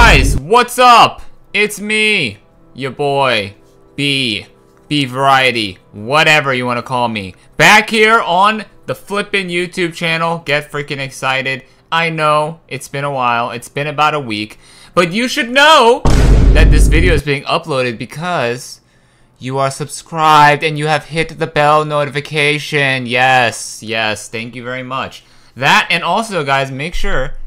guys, what's up? It's me, your boy, beevariety, whatever you want to call me. Back here on the flippin' YouTube channel. Get freaking excited. I know, it's been a while. It's been about a week. But you should know that this video is being uploaded because you are subscribed and you have hit the bell notification. Yes, thank you very much. That, and also, guys, make sure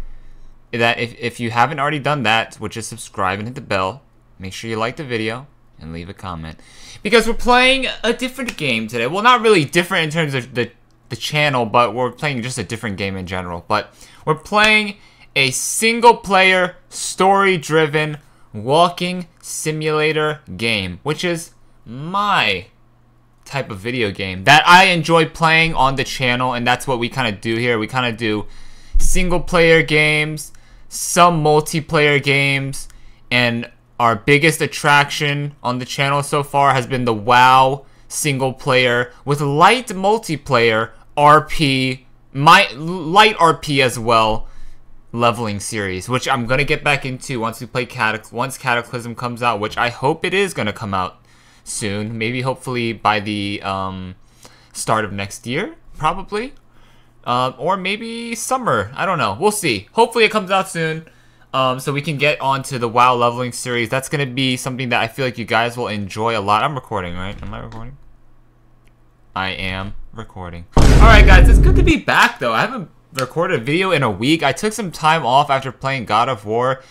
that if you haven't already done that, which is subscribe and hit the bell, make sure you like the video and leave a comment. Because we're playing a different game today. Well, not really different in terms of the channel, but we're playing just a different game in general. But we're playing a single-player, story-driven, walking simulator game, which is my type of video game that I enjoy playing on the channel, and that's what we kind of do here. We kind of do single-player games, some multiplayer games, and our biggest attraction on the channel so far has been the WoW single player with light multiplayer RP, light RP as well, leveling series, which I'm gonna get back into once we play once Cataclysm comes out, which I hope it is gonna come out soon. Maybe hopefully by the start of next year, probably. Or maybe summer. I don't know. We'll see. Hopefully it comes out soon. So we can get onto the WoW leveling series. That's going to be something that I feel like you guys will enjoy a lot. I'm recording, right? Am I recording? I am recording. Alright, guys. It's good to be back, though. I haven't recorded a video in a week. I took some time off after playing God of War.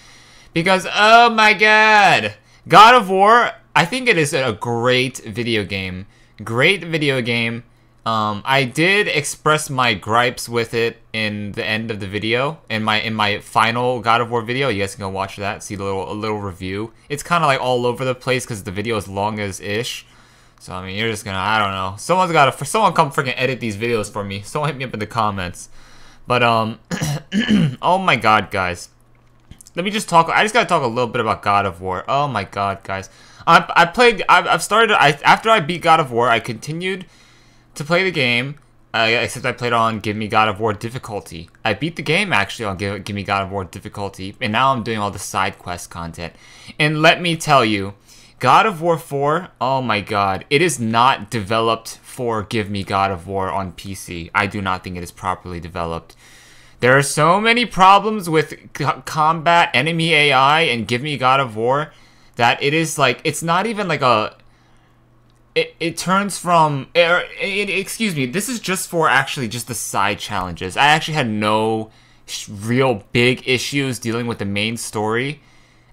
Because, oh my god. God of War, I think it is a great video game. Great video game. I did express my gripes with it in the end of the video, in my final God of War video. You guys can go watch that, see a little review. It's kind of like all over the place because the video is long as ish. So I mean, you're just gonna, I don't know. Someone come freaking edit these videos for me. Someone hit me up in the comments. But oh my god, guys. Let me just talk. I just gotta talk a little bit about God of War. Oh my god, guys. After I beat God of War, I continued to play the game, except I played on Give Me God of War difficulty. I beat the game actually on Give Me God of War difficulty, and now I'm doing all the side quest content. And let me tell you, God of War 4, oh my god, it is not developed for Give Me God of War on PC. I do not think it is properly developed. There are so many problems with combat, enemy AI, and Give Me God of War that it is like, it's not even like a... It turns from, excuse me, this is just for actually just the side challenges. I actually had no real big issues dealing with the main story,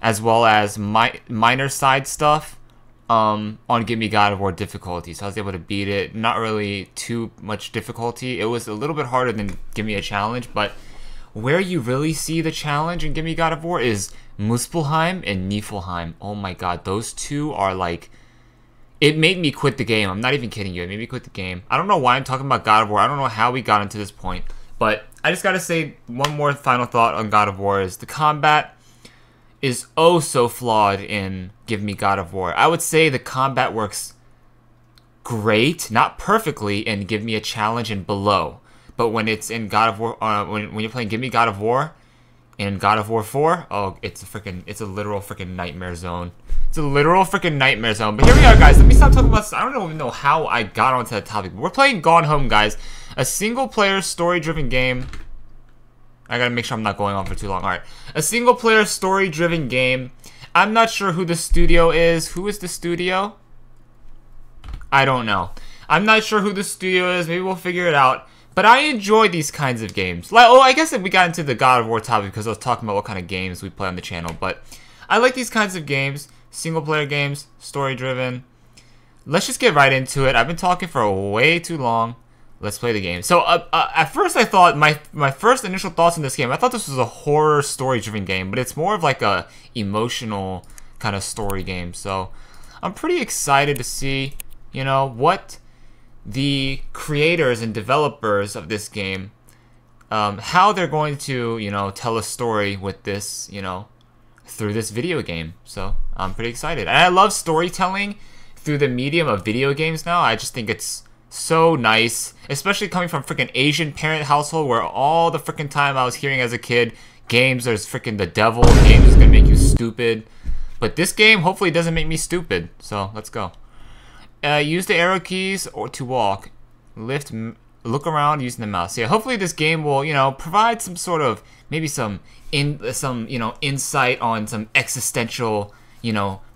as well as minor side stuff on Give Me God of War difficulty. So I was able to beat it, not really too much difficulty. It was a little bit harder than Give Me a Challenge, but where you really see the challenge in Give Me God of War is Muspelheim and Niflheim. Oh my god, those two are like... It made me quit the game. I'm not even kidding you. It made me quit the game. I don't know why I'm talking about God of War. I don't know how we got into this point. But I just gotta say one more final thought on God of War is the combat is oh so flawed in Give Me God of War. I would say the combat works great, not perfectly, in Give Me a Challenge and below. But when it's in God of War, when you're playing Give Me God of War in God of War 4, oh, it's a literal freaking nightmare zone. It's a literal freaking nightmare zone. But here we are, guys. Let me stop talking about... I don't even know how I got onto that topic. But we're playing Gone Home, guys. A single-player, story-driven game. I gotta make sure I'm not going on for too long. Alright. A single-player, story-driven game. I'm not sure who the studio is. Who is the studio? I don't know. I'm not sure who the studio is. Maybe we'll figure it out. But I enjoy these kinds of games. Like, oh, I guess we got into the God of War topic because I was talking about what kind of games we play on the channel. But I like these kinds of games. Single-player games, story-driven. Let's just get right into it. I've been talking for way too long. Let's play the game. So, at first I thought, my first initial thoughts on this game, I thought this was a horror story-driven game, but it's more of like a emotional kind of story game. So, I'm pretty excited to see, you know, what the creators and developers of this game, how they're going to, you know, tell a story with this, you know, through this video game. So I'm pretty excited, and I love storytelling through the medium of video games now. I just think it's so nice, especially coming from freaking Asian parent household where all the freaking time I was hearing as a kid, games, there's freaking the devil. Games is gonna make you stupid. But this game hopefully doesn't make me stupid. So let's go. Use the arrow keys or to walk. Look around using the mouse. Yeah, hopefully this game will, provide some sort of, maybe some insight on some existential,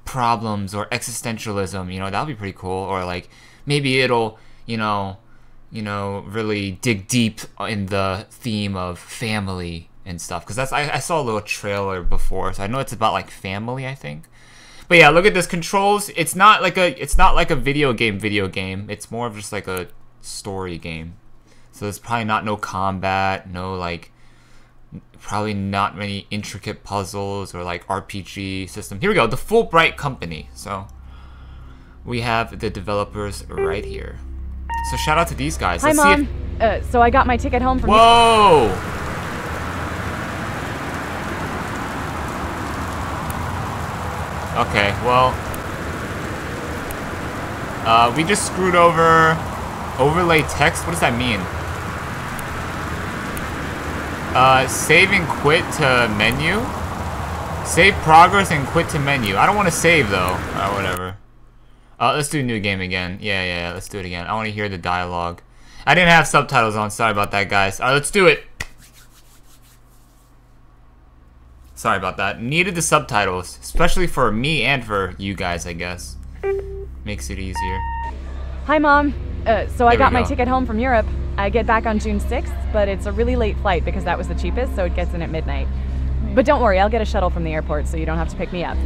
problems or existentialism. That'll be pretty cool. Or like, maybe it'll, really dig deep in the theme of family and stuff. Because I saw a little trailer before, so I know it's about like family, I think. But yeah, look at this controls. It's not like a video game. It's more of just like a story game. So there's probably no combat, no like, probably not many intricate puzzles or like RPG system. Here we go, the Fulbright Company. So we have the developers right here. So shout out to these guys. Hi, Mom. So I got my ticket home from. Whoa! Okay, well, we just screwed over overlay text. What does that mean? Save and quit to menu. Save progress and quit to menu. I don't want to save though. Whatever. Let's do a new game again. Yeah, let's do it again. I want to hear the dialogue. I didn't have subtitles on. Sorry about that, guys. Alright, let's do it. Sorry about that. Needed the subtitles, especially for me and for you guys, I guess. Makes it easier. Hi, Mom. So I got my ticket home from Europe. I get back on June 6th, but it's a really late flight because that was the cheapest, so it gets in at midnight. But don't worry, I'll get a shuttle from the airport so you don't have to pick me up.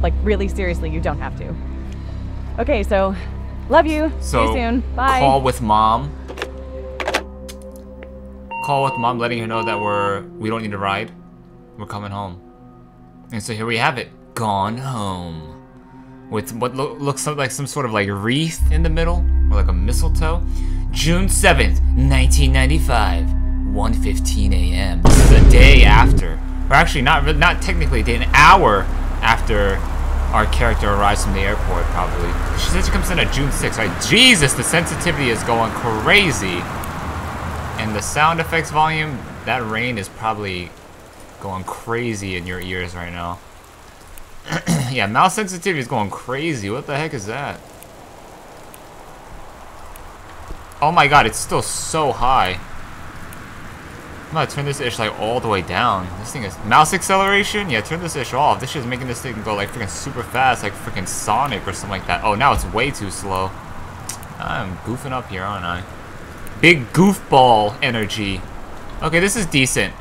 Like, really seriously, you don't have to. Okay, so, love you. See you soon. Bye. Call with Mom. Call with Mom, letting her know that we don't need a ride. We're coming home. And so here we have it. Gone home. With what looks like some sort of like wreath in the middle. Or like a mistletoe. June 7th, 1995. 1:15 a.m. This is a day after. Or actually, not technically a day, an hour after our character arrives from the airport, probably. She said she comes in at June 6th, right? Jesus, the sensitivity is going crazy. And the sound effects volume, that rain is probably going crazy in your ears right now. Yeah, mouse sensitivity is going crazy. What the heck is that? Oh my god, it's still so high. I'm gonna turn this ish like all the way down. This thing is mouse acceleration? Yeah, turn this ish off. This shit's making this thing go like freaking super fast, like freaking Sonic or something like that. Oh, now it's way too slow. I'm goofing up here, aren't I? Big goofball energy. Okay, this is decent.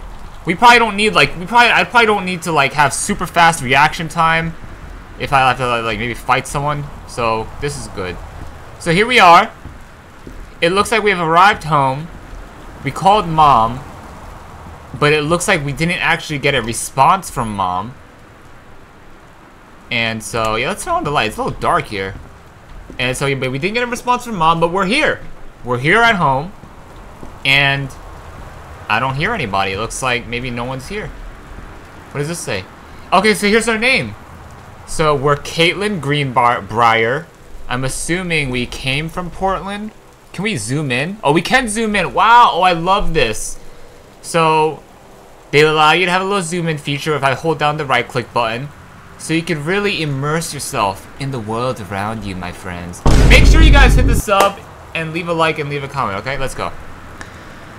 We probably don't need like I probably don't need to like have super fast reaction time if I have to like maybe fight someone. So this is good. So here we are. It looks like we have arrived home. We called Mom, but it looks like we didn't actually get a response from Mom. And so yeah, let's turn on the light. It's a little dark here. And so but we didn't get a response from Mom, but we're here. We're here at home, and I don't hear anybody. It looks like maybe no one's here. What does this say? Okay, so here's our name. So we're Kaitlin Greenbriar. I'm assuming we came from Portland. Can we zoom in? Oh, we can zoom in. Wow. Oh, I love this. So they allow you to have a little zoom in feature if I hold down the right click button. So you can really immerse yourself in the world around you, my friends. Make sure you guys hit the sub and leave a like and leave a comment, okay? Let's go.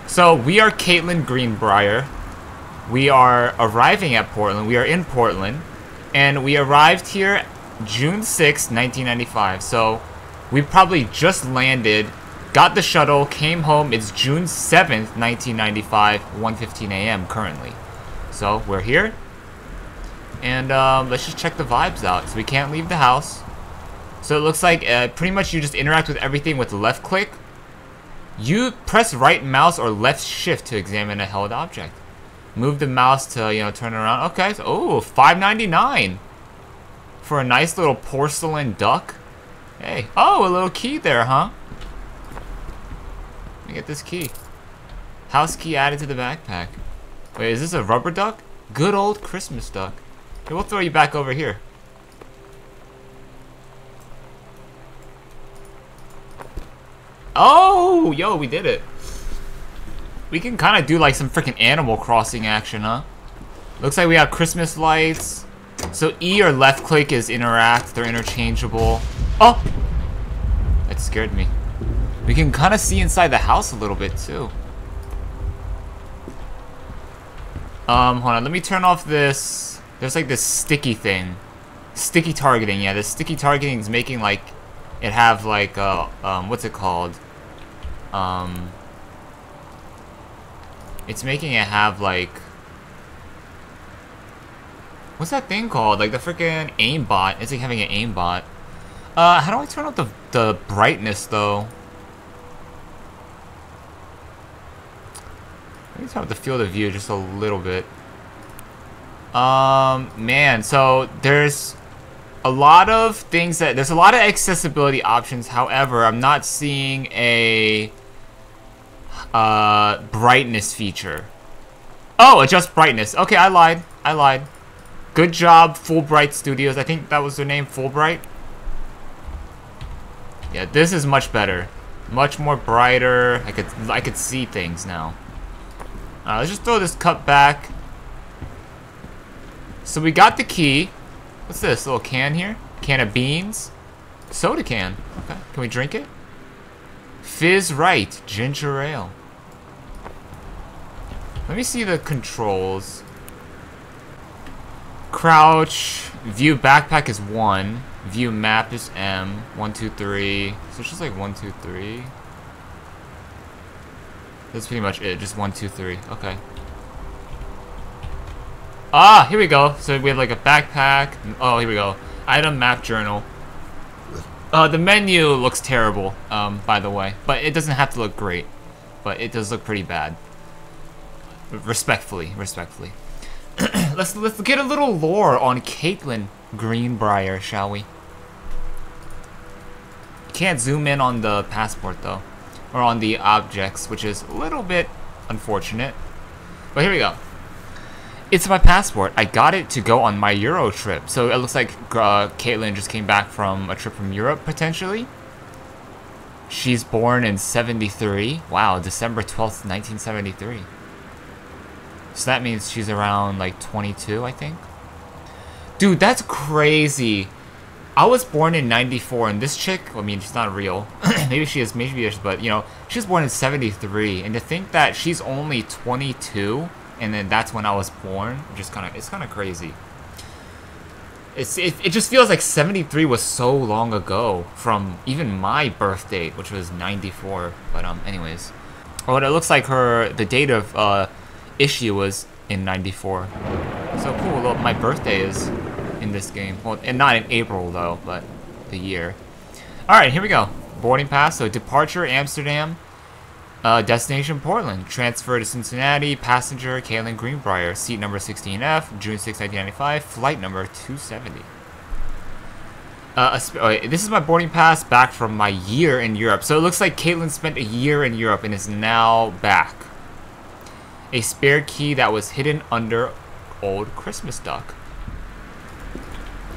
So we are Kaitlin Greenbriar. We are arriving at Portland. We are in Portland. And we arrived here June 6th, 1995. So we probably just landed, got the shuttle, came home. It's June 7th, 1995, 1:15 a.m. currently. So we're here. And let's just check the vibes out. So we can't leave the house. So it looks like pretty much you just interact with everything with left click. You press right mouse or left shift to examine a held object. Move the mouse to, turn it around. Okay, so, oh, $5.99 for a nice little porcelain duck. Hey, oh, a little key there, huh? Let me get this key. House key added to the backpack. Wait, is this a rubber duck? Good old Christmas duck. Okay, we'll throw you back over here. Oh, yo, we did it. We can kind of do like some freaking Animal Crossing action, huh? Looks like we have Christmas lights. So E or left click is interact. They're interchangeable. Oh! That scared me. We can kind of see inside the house a little bit too. Hold on. Let me turn off this. There's like this sticky thing. Sticky targeting. Yeah, this sticky targeting is making like it have like what's it called? It's making it have like, what's that thing called? Like the freaking aimbot. It's like having an aimbot. How do I turn up the brightness though? Let me turn up the field of view just a little bit. Man, so there's a lot of things there's a lot of accessibility options. However, I'm not seeing a brightness feature. Oh, adjust brightness. Okay, I lied. Good job, Fulbright Studios. I think that was their name, Fulbright. Yeah, this is much better. Much more brighter. I could see things now. Let's just throw this cup back. So we got the key. What's this? A little can here? Can of beans? Soda can. Okay. Can we drink it? Fizz right. Ginger ale. Let me see the controls. Crouch. View backpack is 1. View map is M. 1, 2, 3. So it's just like 1, 2, 3. That's pretty much it. Just 1, 2, 3. Okay. Ah, here we go. So we have like a backpack. Oh, here we go. Item map journal. The menu looks terrible, by the way. But it doesn't have to look great. But it does look pretty bad. Respectfully. Let's get a little lore on Kaitlin Greenbriar, shall we? Can't zoom in on the passport though. Or on the objects, which is a little bit unfortunate. But here we go. It's my passport. I got it to go on my Euro trip. So it looks like Kaitlin just came back from a trip from Europe, potentially. She's born in 73. Wow, December 12th, 1973. So that means she's around like 22, I think. Dude, that's crazy. I was born in 94, and this chick, I mean, she's not real. maybe she is, but, you know, she was born in 73. And to think that she's only 22, and then that's when I was born, it's kind of crazy. It just feels like 73 was so long ago from even my birth date, which was 94. But, anyways. Well, it looks like the date of, issue was in 94. So cool, look, my birthday is in this game. Well, and not in April though, but the year. Alright, here we go. Boarding pass. So departure Amsterdam, destination Portland, transfer to Cincinnati, passenger Kaitlin Greenbriar, seat number 16F, June 6, 1995, flight number 270. This is my boarding pass back from my year in Europe. So it looks like Kaitlin spent a year in Europe and is now back. A spare key that was hidden under old Christmas duck.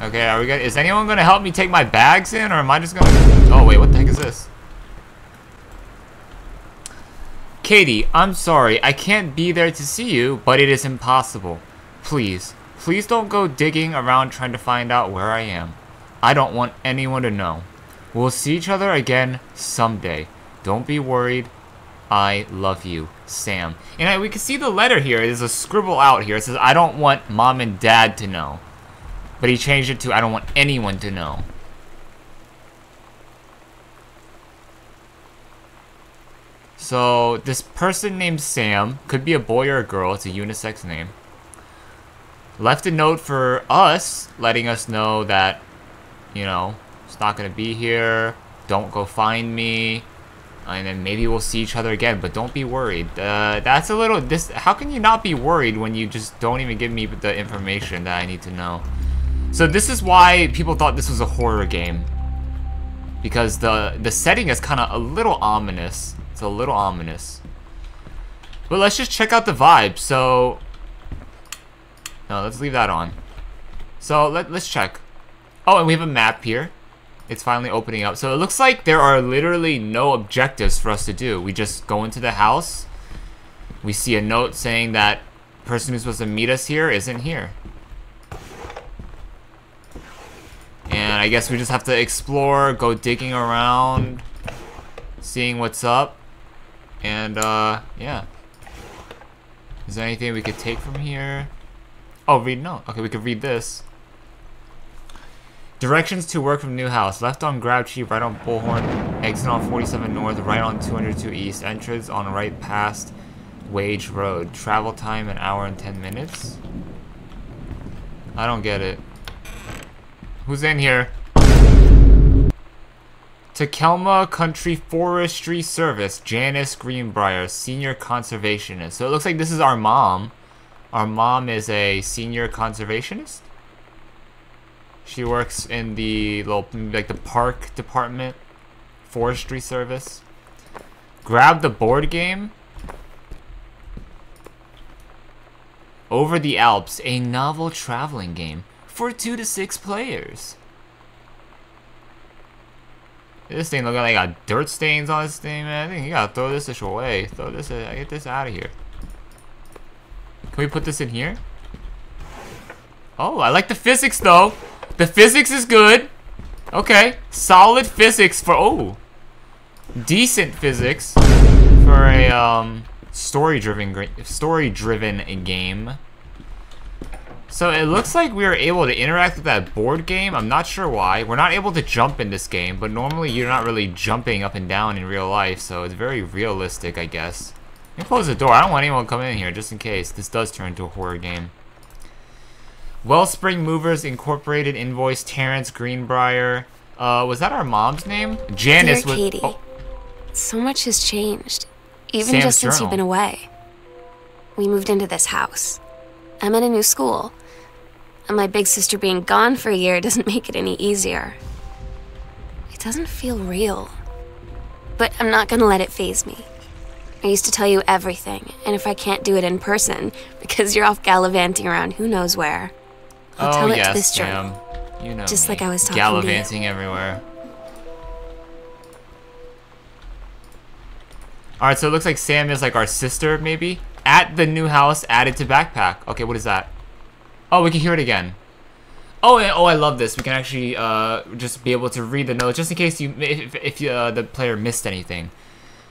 Okay, are we good? Is anyone gonna help me take my bags in, or am I just gonna... Oh, wait, what the heck is this? Katie, I'm sorry. I can't be there to see you, but it is impossible. Please don't go digging around trying to find out where I am. I don't want anyone to know. We'll see each other again someday. Don't be worried. I love you, Sam. And we can see the letter here. There's a scribble out here. It says, I don't want mom and dad to know. But he changed it to, I don't want anyone to know. So, this person named Sam, could be a boy or a girl, it's a unisex name, left a note for us, letting us know that, you know, it's not gonna be here, don't go find me, and then maybe we'll see each other again, but don't be worried. That's a little, how can you not be worried when you just don't even give me the information that I need to know? So this is why people thought this was a horror game. Because the setting is kind of a little ominous. It's a little ominous. But let's just check out the vibe. So, no, let's leave that on. So let's check. Oh, and we have a map here. It's finally opening up. So it looks like there are literally no objectives for us to do. We just go into the house. We see a note saying that person who's supposed to meet us here isn't here. And I guess we just have to explore, go digging around, seeing what's up. And, yeah. Is there anything we could take from here? Oh, read no. Okay, we could read this. Directions to work from new house. Left on Grab Cheap, right on Bullhorn. Exit on 47 North, right on 202 East. Entrance on right past Wage Road. Travel time, 1 hour and 10 minutes. I don't get it. Who's in here? Takelma Country Forestry Service. Janice Greenbriar, Senior Conservationist. So it looks like this is our mom. Our mom is a senior conservationist. She works in the little, like the park department, forestry service. Grab the board game. Over the Alps, a novel traveling game for 2 to 6 players. This thing looking like got dirt stains on this thing, man. I think you gotta throw this dish away. Throw this, get this out of here. Can we put this in here? Oh, I like the physics though. The physics is good. Okay, solid physics for decent physics for a story-driven game. So it looks like we were able to interact with that board game. I'm not sure why. We're not able to jump in this game, but normally you're not really jumping up and down in real life, so it's very realistic, I guess. Let me close the door. I don't want anyone to come in here, just in case this does turn into a horror game. Wellspring Movers Incorporated, invoice Terrence Greenbriar. Was that our mom's name? Janice. Dear Katie, so much has changed, even Sam's just since journal. you've been away. We moved into this house. I'm at a new school, and my big sister being gone for a year doesn't make it any easier. It doesn't feel real, but I'm not gonna let it faze me. I used to tell you everything, and if I can't do it in person, because you're off gallivanting around who knows where, I'll tell it to this journal. Sam. You know just me. like I was talking Gallivanting to you. everywhere. Alright, so it looks like Sam is like our sister, maybe? At the new house, added to backpack. Okay, what is that? Oh, we can hear it again. Oh, and, I love this. We can actually just be able to read the notes, just in case if the player missed anything.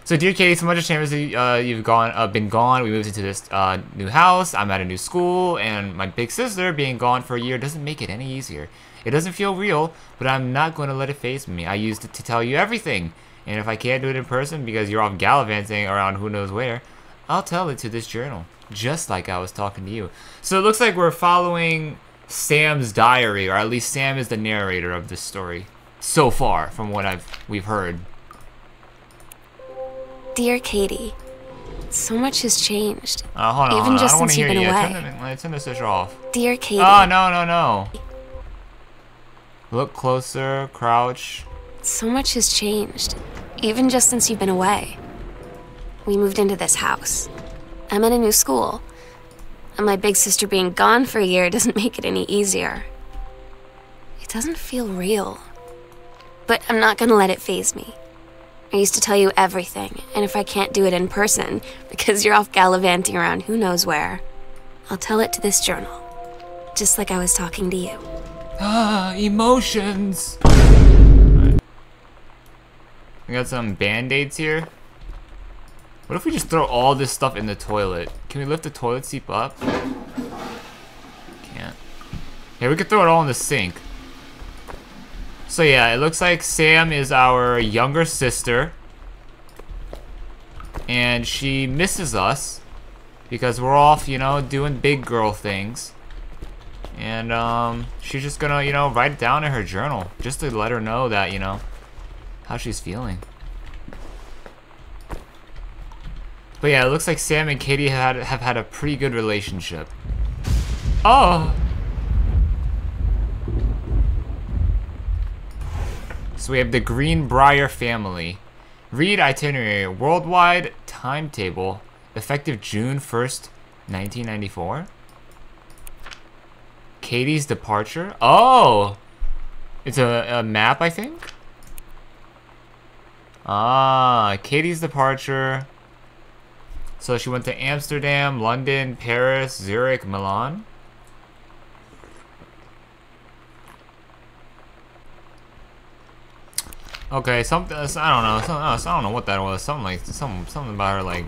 So, dear Katie, so much changes. You've been gone. We moved into this new house. I'm at a new school, and my big sister being gone for a year doesn't make it any easier. It doesn't feel real, but I'm not going to let it faze me. I used it to tell you everything, and if I can't do it in person because you're off gallivanting around who knows where, I'll tell it to this journal, just like I was talking to you. So it looks like we're following Sam's diary, or at least Sam is the narrator of this story so far, from what we've heard. Dear Katie, so much has changed, Hold on, even just I don't want since to you've hear been you. away. Turn the switch off. Dear Katie. Oh, no. Look closer, crouch. So much has changed, even just since you've been away. We moved into this house. I'm at a new school, and my big sister being gone for a year doesn't make it any easier. It doesn't feel real, but I'm not gonna let it faze me. I used to tell you everything, and if I can't do it in person, because you're off gallivanting around who knows where, I'll tell it to this journal, just like I was talking to you. Emotions! Right. We got some band-aids here. What if we just throw all this stuff in the toilet? Can we lift the toilet seat up? Can't. Yeah, we could throw it all in the sink. So yeah, it looks like Sam is our younger sister. And she misses us because we're off, you know, doing big girl things. And she's just gonna, you know, write it down in her journal just to let her know that, you know, how she's feeling. But yeah, it looks like Sam and Katie have had a pretty good relationship. Oh! So we have the Greenbriar family. Read itinerary. Worldwide timetable. Effective June 1st, 1994. Katie's departure. Oh! It's a map, I think? Ah, Katie's departure. So she went to Amsterdam, London, Paris, Zurich, Milan. Okay, something I don't know. I don't know what that was. Something about her like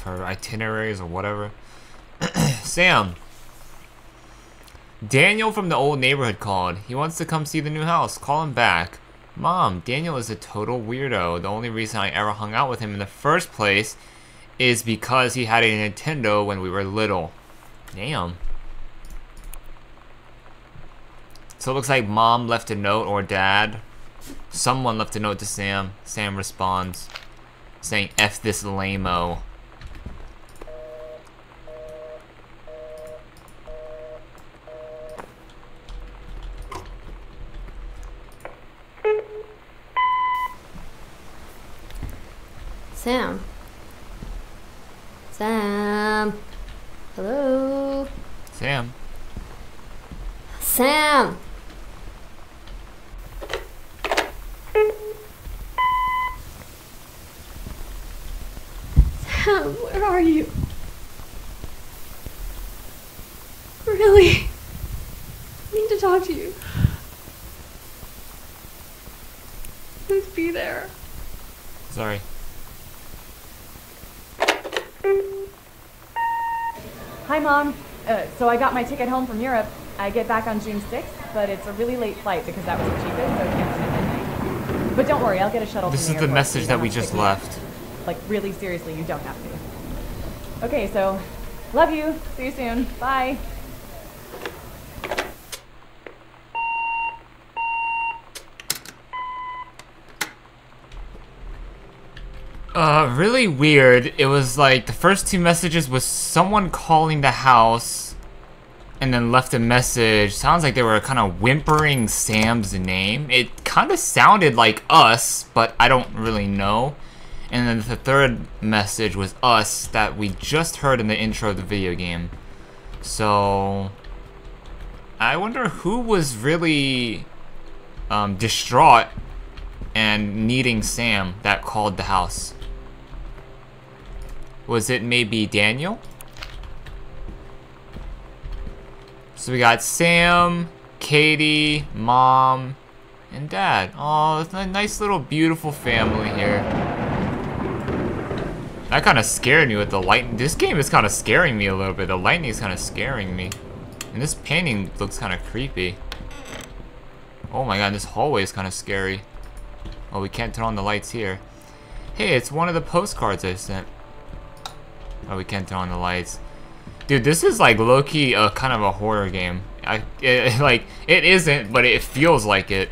her itineraries or whatever. Sam. Daniel from the old neighborhood called. He wants to come see the new house. Call him back. Mom, Daniel is a total weirdo. The only reason I ever hung out with him in the first place is because he had a Nintendo when we were little. Damn. So it looks like Mom left a note, or Dad. Someone left a note to Sam. Sam responds, saying, F this lame-o. Sam. Sam. Hello. Sam. Sam. Sam, where are you? Really? I need to talk to you. Please be there. Sorry. Hi, Mom. So I got my ticket home from Europe. I get back on June 6th, but it's a really late flight because that was the cheapest, so it canceled at midnight. But don't worry, I'll get a shuttle This from is the the airport, so message you that don't we have to just pick me up. left. Like, really seriously, you don't have to. Okay, so love you. See you soon. Bye. Really weird. It was like the first two messages was someone calling the house and then left a message. Sounds like they were kind of whimpering Sam's name. It kind of sounded like us, but I don't really know. And then the third message was us that we just heard in the intro of the video game. So I wonder who was really distraught and needing Sam that called the house. Was it maybe Daniel? So we got Sam, Katie, Mom, and Dad. Oh, it's a nice little beautiful family here. That kind of scared me with the light. This game is kind of scaring me a little bit. The lightning is kind of scaring me. And this painting looks kind of creepy. Oh my god, this hallway is kind of scary. Oh, we can't turn on the lights here. Hey, it's one of the postcards I sent. Oh, we can't turn on the lights. Dude, this is like low-key kind of a horror game. It isn't, but it feels like it.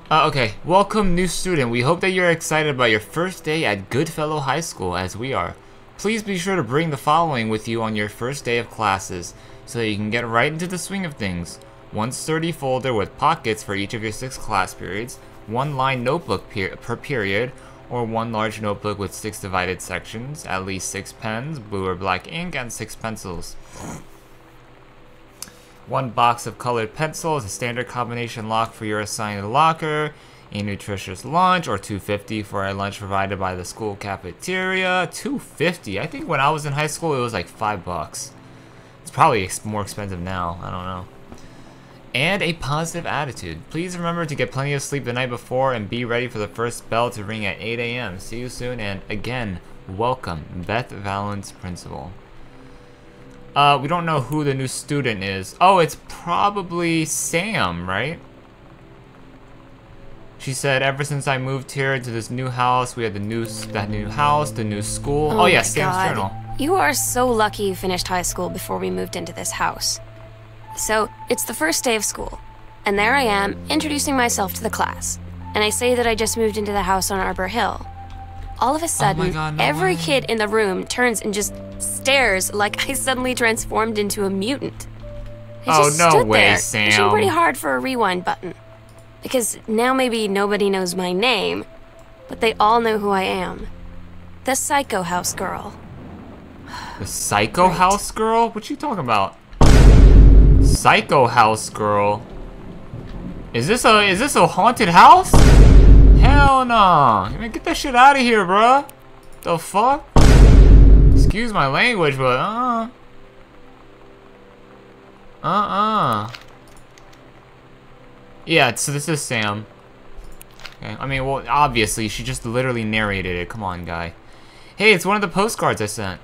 Okay, welcome new student. We hope that you're excited about your first day at Goodfellow High School, as we are. Please be sure to bring the following with you on your first day of classes, so that you can get right into the swing of things. One sturdy folder with pockets for each of your 6 class periods, one lined notebook per period, or one large notebook with 6 divided sections, at least 6 pens, blue or black ink, and 6 pencils. One box of colored pencils, a standard combination lock for your assigned locker, a nutritious lunch, or $2.50 for a lunch provided by the school cafeteria. $2.50. I think when I was in high school, it was like $5. It's probably more expensive now. I don't know. And a positive attitude. Please remember to get plenty of sleep the night before and be ready for the first bell to ring at 8 a.m. See you soon, and again, welcome, Beth Valance, Principal. We don't know who the new student is. Oh, it's probably Sam, right? She said, ever since I moved here to this new house, we had that new house, the new school. Oh yeah, Sam's journal. You are so lucky you finished high school before we moved into this house. So, it's the first day of school, and there I am, introducing myself to the class. And I say that I just moved into the house on Arbor Hill. All of a sudden, every kid in the room turns and just stares like I suddenly transformed into a mutant. I just stood there, pushing pretty hard for a rewind button. Because now maybe nobody knows my name, but they all know who I am. The Psycho House Girl. The Psycho House Girl? What you talking about? Psycho House Girl? Is this a haunted house? Hell no. Man, get that shit out of here, bruh. The fuck? Excuse my language, but Yeah, so this is Sam. Okay. I mean, well, obviously, she just literally narrated it. Come on, guy. Hey, it's one of the postcards I sent.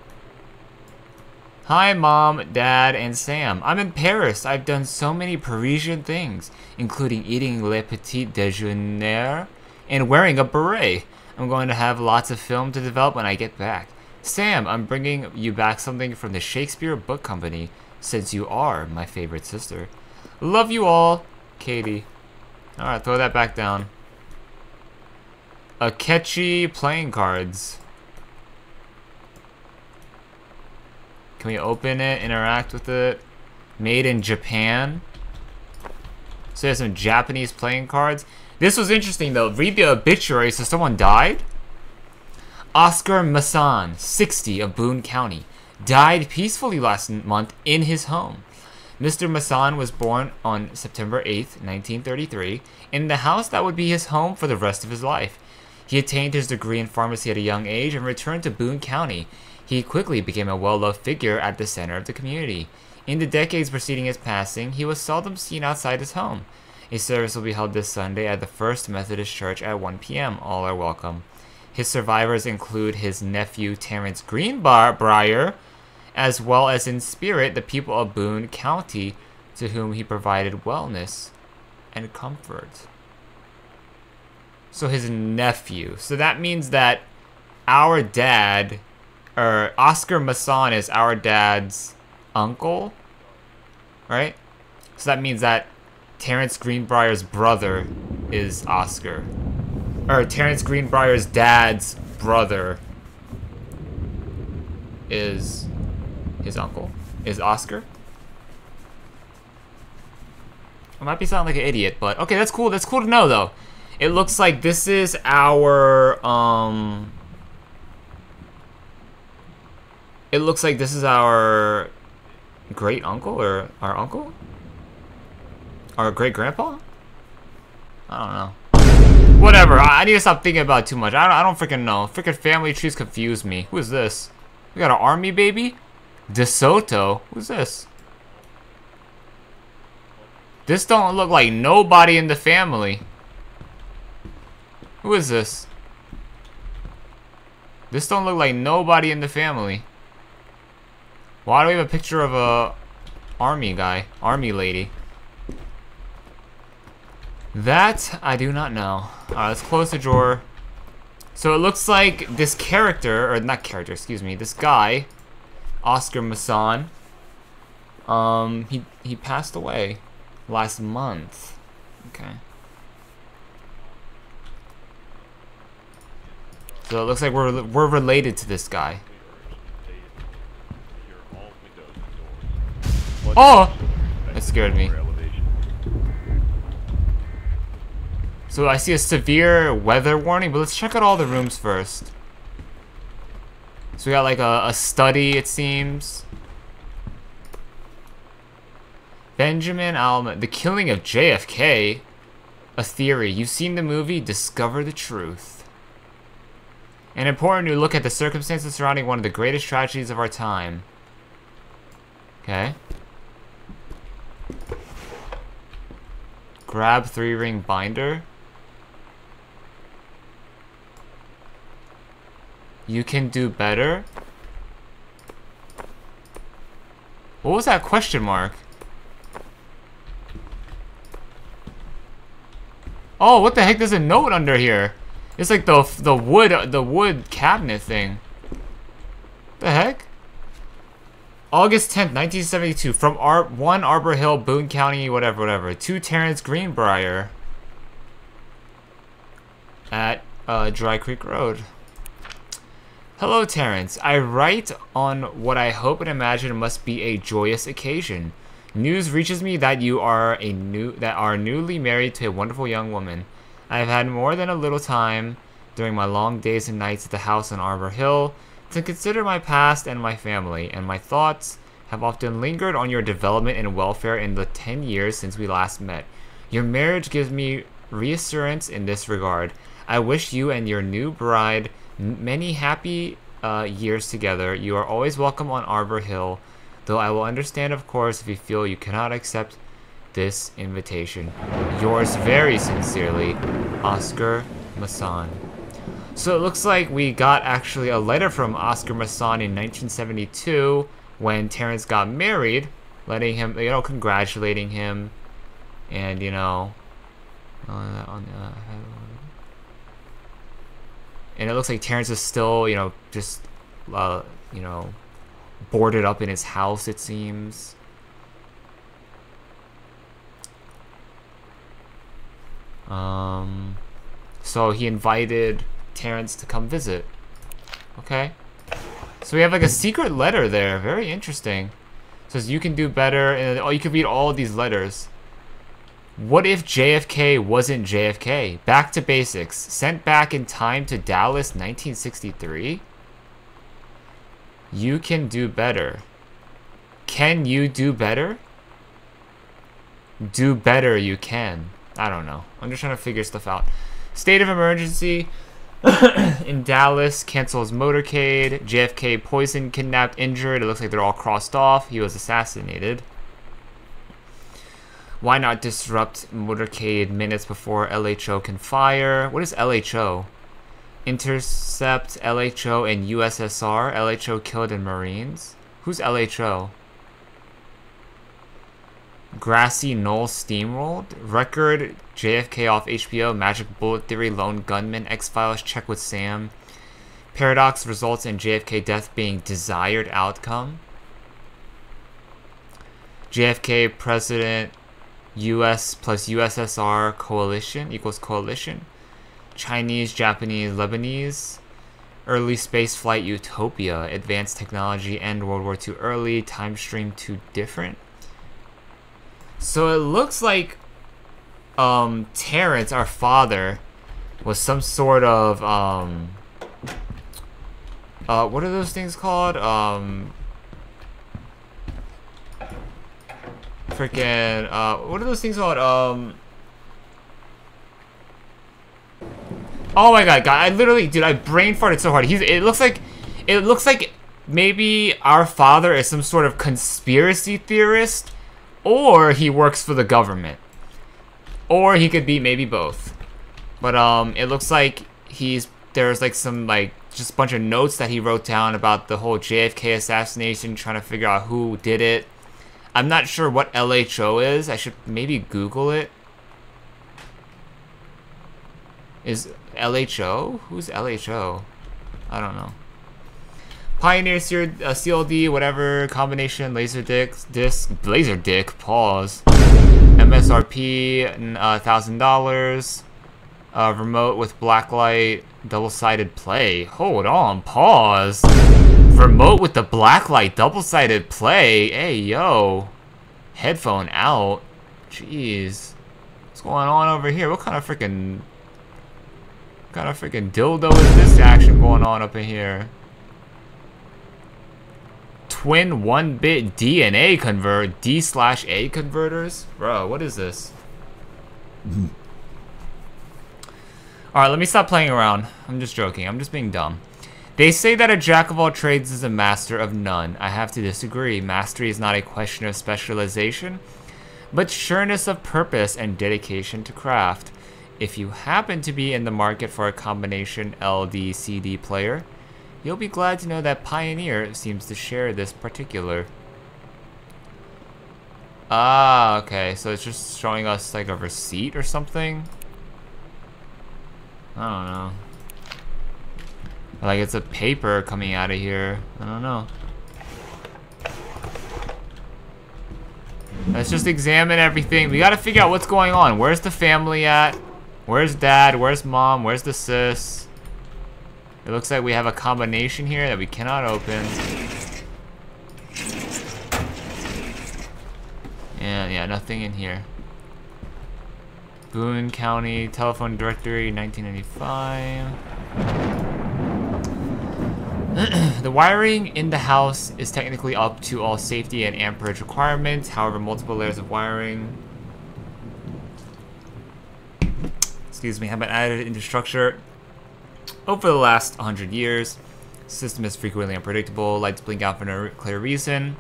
Hi, Mom, Dad, and Sam. I'm in Paris. I've done so many Parisian things, including eating le petit déjeuner and wearing a beret. I'm going to have lots of film to develop when I get back. Sam, I'm bringing you back something from the Shakespeare Book Company, since you are my favorite sister. Love you all, Katie. Alright, throw that back down. Akechi playing cards. Can we open it, interact with it? Made in Japan. So there's some Japanese playing cards. This was interesting though. Read the obituary. So someone died? Oscar Masson, 60, of Boone County, died peacefully last month in his home. Mr. Masson was born on September 8th, 1933, in the house that would be his home for the rest of his life. He attained his degree in pharmacy at a young age and returned to Boone County. He quickly became a well-loved figure at the center of the community. In the decades preceding his passing, he was seldom seen outside his home. A service will be held this Sunday at the First Methodist Church at 1 p.m. All are welcome. His survivors include his nephew Terrence Greenbriar, as well as in spirit the people of Boone County, to whom he provided wellness and comfort. So his nephew. So that means that our dad, or Oscar Masson, is our dad's uncle, right? So that means that Terrence Greenbriar's brother is Oscar. Or Terrence Greenbriar's dad's brother is his uncle. Is Oscar? I might be sounding like an idiot, but okay, that's cool. That's cool to know, though. It looks like this is our, it looks like this is our great uncle, or our uncle? Our great grandpa? I don't know. Whatever, I need to stop thinking about it too much. I don't freaking know. Freaking family trees confuse me. Who is this? We got an army baby? DeSoto? Who's this? This don't look like nobody in the family. Who is this? This don't look like nobody in the family. Why do we have a picture of a army guy? Army lady? That I do not know. Alright, let's close the drawer. So it looks like this character, or not character, excuse me, this guy, Oscar Masson, he passed away last month. Okay. So it looks like we're related to this guy. Oh! That scared me. So I see a severe weather warning, but let's check out all the rooms first. So we got like a study, it seems. Benjamin Alma, The Killing of JFK. A theory. You've seen the movie, discover the truth. An important new look at the circumstances surrounding one of the greatest tragedies of our time. Okay. Grab 3-ring binder. You can do better? What was that question mark? Oh, what the heck? There's a note under here. It's like the wood cabinet thing. The heck? August 10th, 1972, from 1 Arbor Hill, Boone County, whatever, to Terrence Greenbriar at Dry Creek Road. Hello, Terrence. I write on what I hope and imagine must be a joyous occasion. News reaches me that you are newly married to a wonderful young woman. I have had more than a little time during my long days and nights at the house on Arbor Hill to consider my past and my family, and my thoughts have often lingered on your development and welfare in the 10 years since we last met. Your marriage gives me reassurance in this regard. I wish you and your new bride many happy years together. You are always welcome on Arbor Hill, though I will understand, of course, if you feel you cannot accept this invitation. Yours very sincerely, Oscar Masson. So it looks like we got actually a letter from Oscar Masson in 1972 when Terrence got married, letting him, you know, congratulating him, and, you know, and it looks like Terrence is still, you know, just, you know, boarded up in his house, it seems. So he invited Terrence to come visit. Okay. So we have like a secret letter there. Very interesting. It says you can do better, and oh, you can read all of these letters. What if JFK wasn't JFK? Back to basics. Sent back in time to Dallas, 1963. You can do better. Can you do better? Do better you can. I don't know. I'm just trying to figure stuff out. State of emergency in Dallas. Cancels motorcade. JFK poisoned, kidnapped, injured. It looks like they're all crossed off. He was assassinated. Why not disrupt motorcade minutes before LHO can fire? What is LHO? Intercept LHO and USSR. LHO killed in Marines. Who's LHO? Grassy Knoll steamrolled. Record JFK off HBO. Magic Bullet Theory. Lone Gunman. X-Files. Check with Sam. Paradox results in JFK death being desired outcome. JFK president. US plus USSR coalition equals coalition. Chinese, Japanese, Lebanese. Early space flight utopia. Advanced technology. End World War II early. Time stream too different. So it looks like Terrence, our father, was some sort of what are those things called? Freaking what are those things called? Oh my god, I literally, dude, I brain farted so hard. It looks like maybe our father is some sort of conspiracy theorist, or he works for the government, or he could be maybe both. But it looks like there's like some like just a bunch of notes that he wrote down about the whole JFK assassination, trying to figure out who did it. I'm not sure what LHO is. I should maybe Google it. Is LHO? Who's LHO? I don't know. Pioneer CLD, whatever, combination, laser dick, pause. MSRP, $1,000. Remote with blacklight, double-sided play. Hold on, pause. Remote with the blacklight, double-sided play. Hey, yo. Headphone out. Jeez. What's going on over here? What kind of freaking dildo is this action going on up in here? Twin 1-bit DNA convert, D/A converters? Bro, what is this? Alright, let me stop playing around. I'm just joking. I'm just being dumb. They say that a jack of all trades is a master of none. I have to disagree. Mastery is not a question of specialization, but sureness of purpose and dedication to craft. If you happen to be in the market for a combination LD-CD player, you'll be glad to know that Pioneer seems to share this particular. Ah, okay. So it's just showing us like a receipt or something? I don't know. Like it's a paper coming out of here. I don't know. Let's just examine everything. We gotta figure out what's going on. Where's the family at? Where's dad? Where's mom? Where's the sis? It looks like we have a combination here that we cannot open. And yeah, nothing in here. Boone County Telephone Directory, 1995. The wiring in the house is technically up to all safety and amperage requirements. However, multiple layers of wiring excuse me, have been added into structure over the last 100 years. The system is frequently unpredictable. Lights blink out for no clear reason.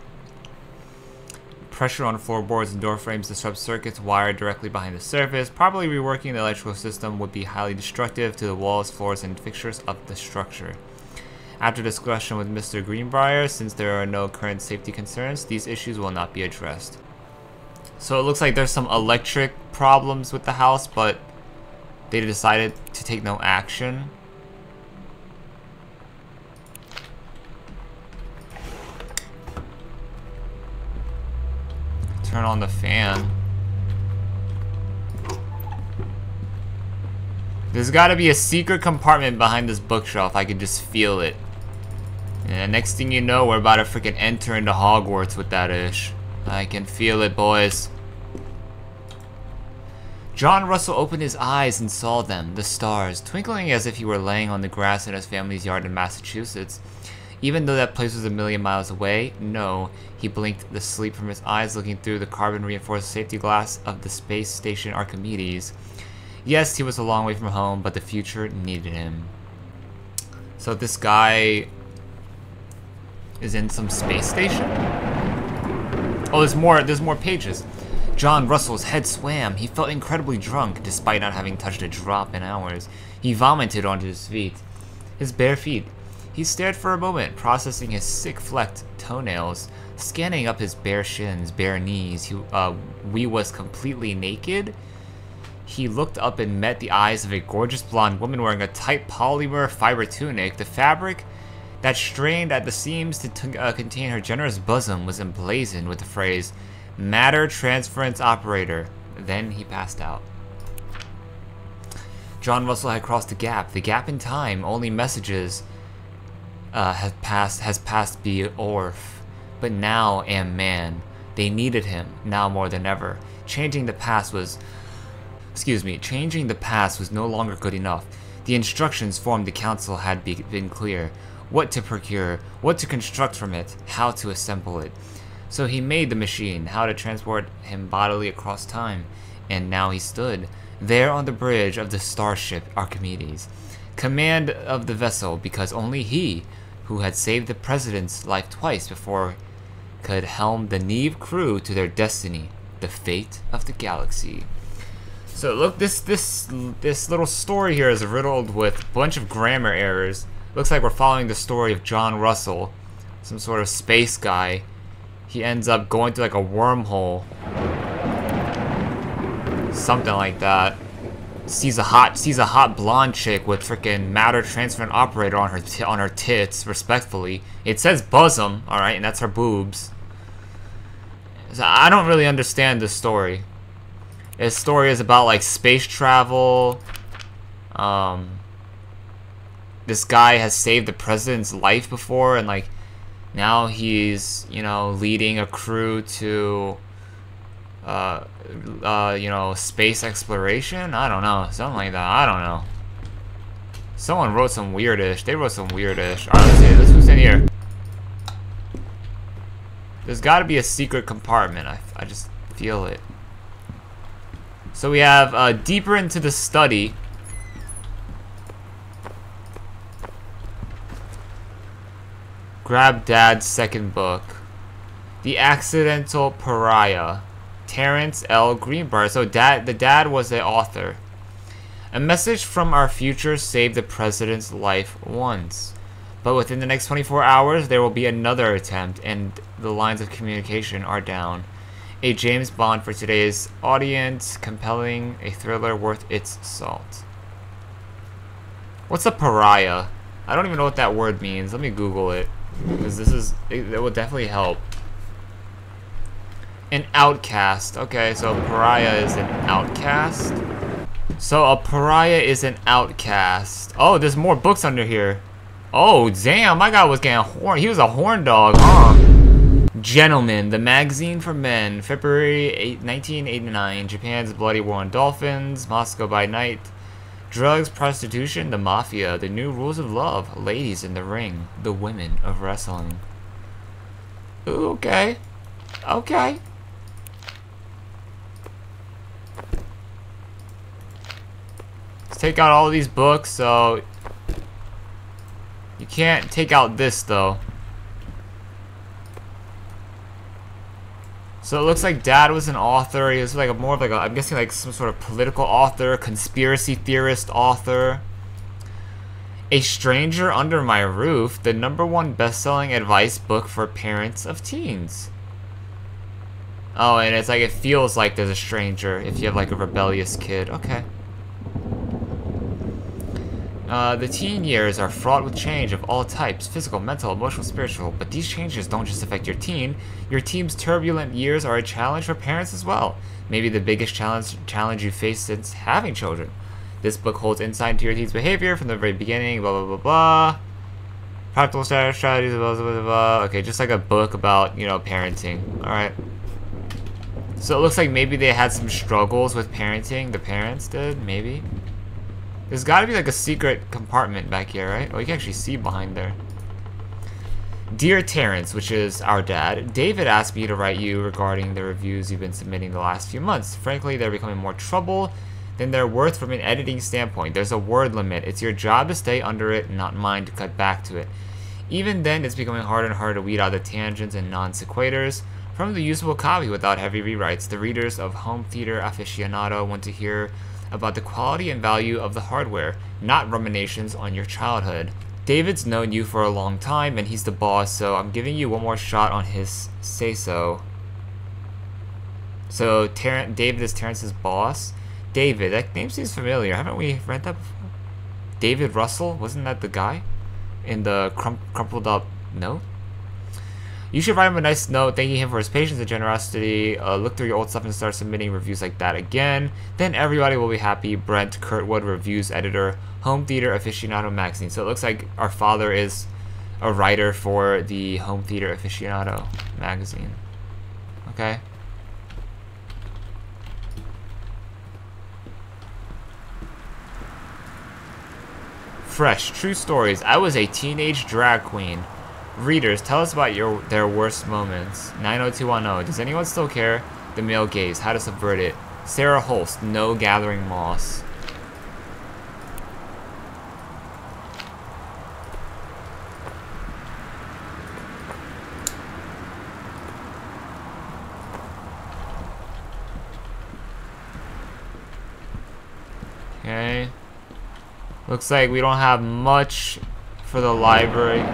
Pressure on floorboards and door frames disrupts circuits wired directly behind the surface. Probably reworking the electrical system would be highly destructive to the walls, floors, and fixtures of the structure. After discussion with Mr. Greenbriar, since there are no current safety concerns, these issues will not be addressed. So it looks like there's some electric problems with the house, but they decided to take no action. Turn on the fan. There's gotta be a secret compartment behind this bookshelf. I can just feel it. And next thing you know, we're about to freaking enter into Hogwarts with that ish. I can feel it, boys. John Russell opened his eyes and saw them, the stars, twinkling as if he were laying on the grass in his family's yard in Massachusetts. Even though that place was a million miles away, no, he blinked the sleep from his eyes, looking through the carbon-reinforced safety glass of the space station Archimedes. Yes, he was a long way from home, but the future needed him. So this guy is in some space station? Oh, there's more pages. John Russell's head swam. He felt incredibly drunk, despite not having touched a drop in hours. He vomited onto his feet. His bare feet. He stared for a moment, processing his sick flecked toenails, scanning up his bare shins, bare knees. He was completely naked. He looked up and met the eyes of a gorgeous blonde woman wearing a tight polymer fiber tunic. The fabric that strained at the seams to contain her generous bosom was emblazoned with the phrase, "Matter Transference Operator." Then he passed out. John Russell had crossed the gap in time. Only messages has passed be Orf. But now am man. They needed him, now more than ever. Changing the past was no longer good enough. The instructions from the council had been clear. What to procure, what to construct from it, how to assemble it. So he made the machine, how to transport him bodily across time. And now he stood, there on the bridge of the starship Archimedes. Command of the vessel, because only he, who had saved the president's life twice before, could helm the Neve crew to their destiny, the fate of the galaxy. So look, this little story here is riddled with a bunch of grammar errors. Looks like we're following the story of John Russell, some sort of space guy. He ends up going through like a wormhole, something like that. Sees a hot blonde chick with freaking matter transference operator on her tits, respectfully. It says bosom, all right, and that's her boobs. So I don't really understand this story. This story is about like space travel. This guy has saved the president's life before, and like now he's, you know, leading a crew to you know, space exploration. I don't know, something like that. I don't know. Someone wrote some weirdish. They wrote some weirdish. Alright, let's see. Let's who's in here. There's got to be a secret compartment. I just feel it. So we have deeper into the study. Grab Dad's second book. The Accidental Pariah. Terrence L. Greenbriar. So the dad was the author. A message from our future saved the president's life once. But within the next 24 hours, there will be another attempt, and the lines of communication are down. A James Bond for today's audience, compelling, a thriller worth its salt. What's a pariah? I don't even know what that word means. Let me Google it, because it will definitely help. An outcast. Okay, so a pariah is an outcast. So a pariah is an outcast. Oh, there's more books under here. Oh, damn, my guy was getting horn. He was a horn dog, huh? Gentlemen, the magazine for men, February 1989. Japan's bloody war on dolphins. Moscow by night. Drugs, prostitution, the mafia, the new rules of love, ladies in the ring, the women of wrestling. Ooh, okay. Okay. Let's take out all these books, so... You can't take out this, though. So it looks like Dad was an author. He was like more of like a, I'm guessing like some sort of political author, conspiracy theorist author. A Stranger Under My Roof, the #1 best-selling advice book for parents of teens. Oh, and it's like it feels like there's a stranger if you have like a rebellious kid. Okay. The teen years are fraught with change of all types, physical, mental, emotional, spiritual, but these changes don't just affect your teen. Your teen's turbulent years are a challenge for parents as well. Maybe the biggest challenge you face since having children. This book holds insight into your teen's behavior from the very beginning, blah, blah, blah, blah. Practical strategies, blah, blah, blah, blah. Okay, just like a book about, you know, parenting. Alright. So it looks like maybe they had some struggles with parenting. The parents did, maybe. There's got to be like a secret compartment back here, right? Oh, you can actually see behind there. Dear Terrence, which is our dad, David asked me to write you regarding the reviews you've been submitting the last few months. Frankly, they're becoming more trouble than they're worth from an editing standpoint. There's a word limit. It's your job to stay under it, not mine to cut back to it. Even then, it's becoming harder and harder to weed out the tangents and non-sequaturs from the usable copy without heavy rewrites. The readers of Home Theater Aficionado want to hear about the quality and value of the hardware, not ruminations on your childhood. David's known you for a long time, and he's the boss, so I'm giving you one more shot on his say-so. So, David is Terrence's boss? David, that name seems familiar. Haven't we read that before? David Russell? Wasn't that the guy? In the crumpled up note? You should write him a nice note thanking him for his patience and generosity. Look through your old stuff and start submitting reviews like that again. Then everybody will be happy. Brent Kurtwood, reviews editor, Home Theater Aficionado magazine. So it looks like our father is a writer for the Home Theater Aficionado magazine. Okay. Fresh, true stories. I was a teenage drag queen. Readers, tell us about their worst moments. 90210. Does anyone still care? The male gaze. How to subvert it. Sarah Holst. No gathering moss. Okay. Looks like we don't have much for the library.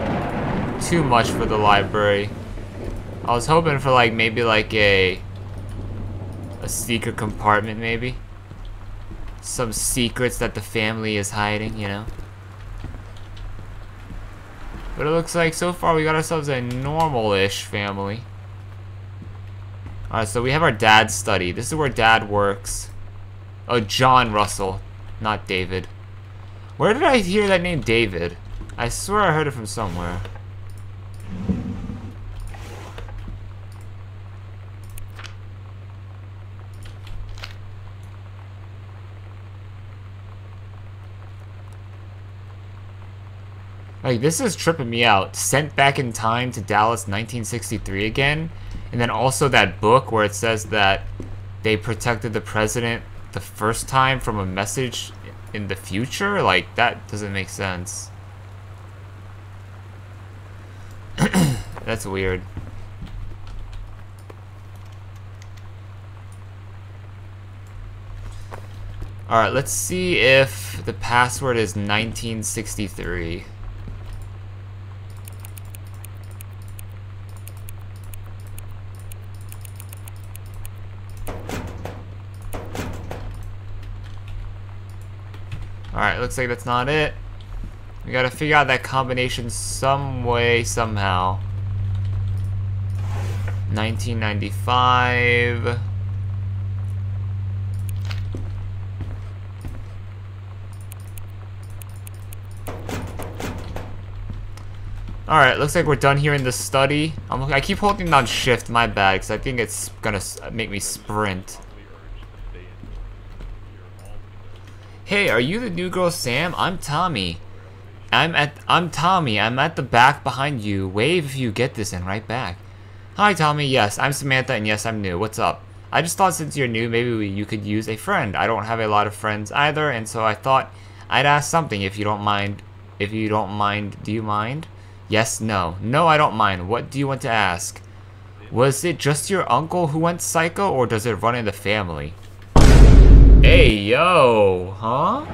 Too much for the library. I was hoping for like maybe like a secret compartment, maybe some secrets that the family is hiding, you know. But it looks like so far we got ourselves a normal-ish family. Alright, so we have our dad's study. This is where Dad works. Oh, John Russell, not David. Where did I hear that name, David? I swear I heard it from somewhere. Like, this is tripping me out. Sent back in time to Dallas 1963 again. And then also that book where it says that they protected the president the first time from a message in the future. Like, that doesn't make sense. That's weird. Alright, let's see if the password is 1963. Alright, looks like that's not it. We gotta figure out that combination some way, somehow. 1995. Alright, looks like we're done here in the study. I keep holding down shift, my bad, because I think it's gonna make me sprint. Hey, are you the new girl Sam? I'm Tommy. I'm Tommy. I'm at the back behind you. Wave if you get this and right back. Hi, Tommy. Yes, I'm Samantha, and yes, I'm new. What's up? I just thought since you're new, maybe you could use a friend. I don't have a lot of friends either, and so I thought I'd ask something if you don't mind. If you don't mind, do you mind? Yes, no. No, I don't mind. What do you want to ask? Was it just your uncle who went psycho, or does it run in the family? Hey, yo, huh?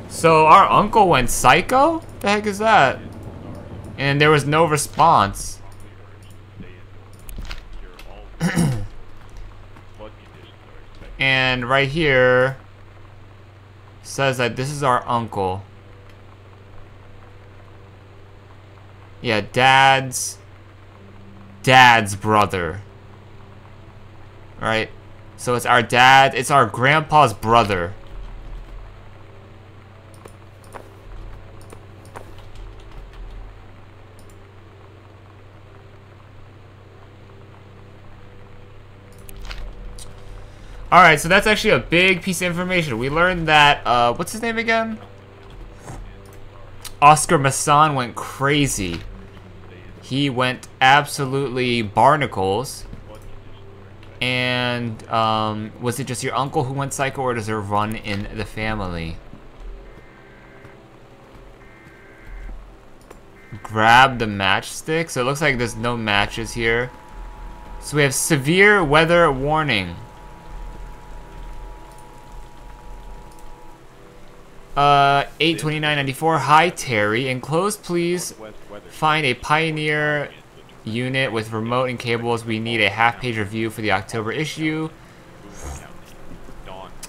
So our uncle went psycho? The heck is that? And there was no response. And right here says that this is our uncle. Yeah, dad's brother. Right? So it's our dad, it's our grandpa's brother. Alright, so that's actually a big piece of information. We learned that, what's his name again? Oscar Masson went crazy. He went absolutely barnacles. And, was it just your uncle who went psycho, or does it run in the family? Grab the matchstick. So it looks like there's no matches here. So we have severe weather warning. 8/29/94. Hi Terry. Enclosed, please find a Pioneer unit with remote and cables. We need a half-page review for the October issue.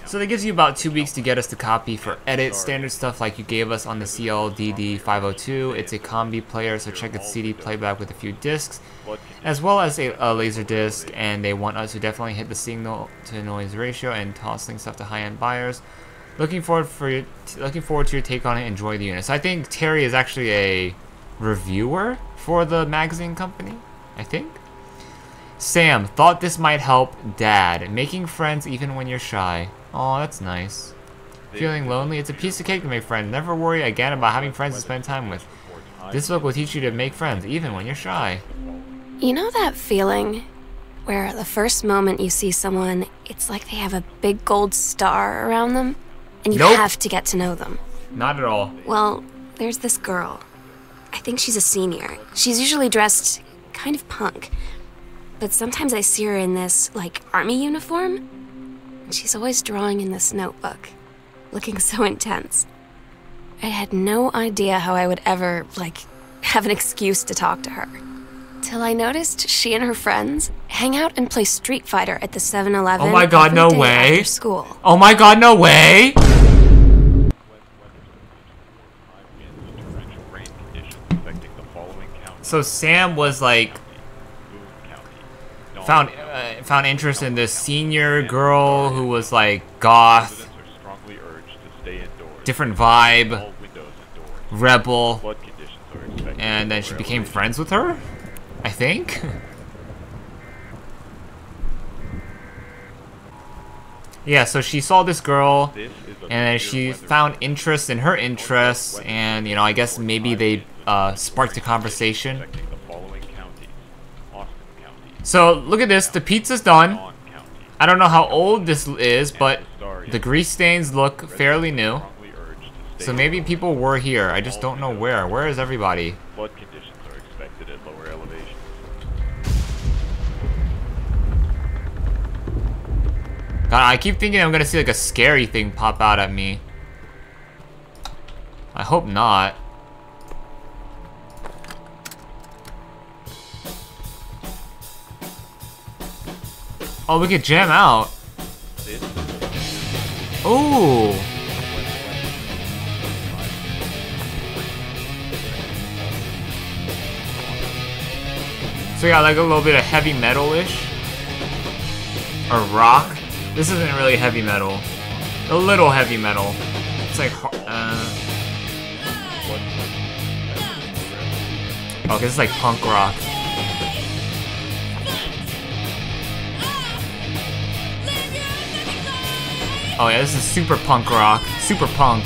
So that gives you about 2 weeks to get us the copy for edit. Standard stuff like you gave us on the CLDD 502. It's a combi player, so check its CD playback with a few discs, as well as a laser disc. And they want us to definitely hit the signal to noise ratio and tossing stuff to high-end buyers. Looking forward to your take on it. Enjoy the unit. So I think Terry is actually a reviewer for the magazine company, I think. Sam, thought this might help Dad. Making friends even when you're shy. Oh, that's nice. Feeling lonely? It's a piece of cake to make friends. Never worry again about having friends to spend time with. This book will teach you to make friends even when you're shy. You know that feeling where the first moment you see someone, it's like they have a big gold star around them? And you have to get to know them. Not at all. Well, there's this girl. I think she's a senior. She's usually dressed kind of punk. But sometimes I see her in this, like, army uniform. And she's always drawing in this notebook, looking so intense. I had no idea how I would ever, like, have an excuse to talk to her. Till I noticed she and her friends hang out and play Street Fighter at the 7-Eleven. Oh my god, no way. After school. Oh my god, no way. So Sam was like found interest in this senior girl who was like goth, different vibe, rebel, and then she became friends with her, I think. Yeah, so she saw this girl, and then she found interest in her interests, and, you know, I guess maybe they sparked a conversation. So, look at this, the pizza's done. I don't know how old this is, but the grease stains look fairly new. So maybe people were here, I just don't know where. Where is everybody? Flood conditions are expected at lower elevation. God, I keep thinking I'm gonna see like a scary thing pop out at me. I hope not. Oh, we could jam out. Ooh. So yeah, like a little bit of heavy metal-ish. Or rock. This isn't really heavy metal. A little heavy metal. It's like, okay, this is like punk rock. Oh yeah, this is super punk rock. Super punk.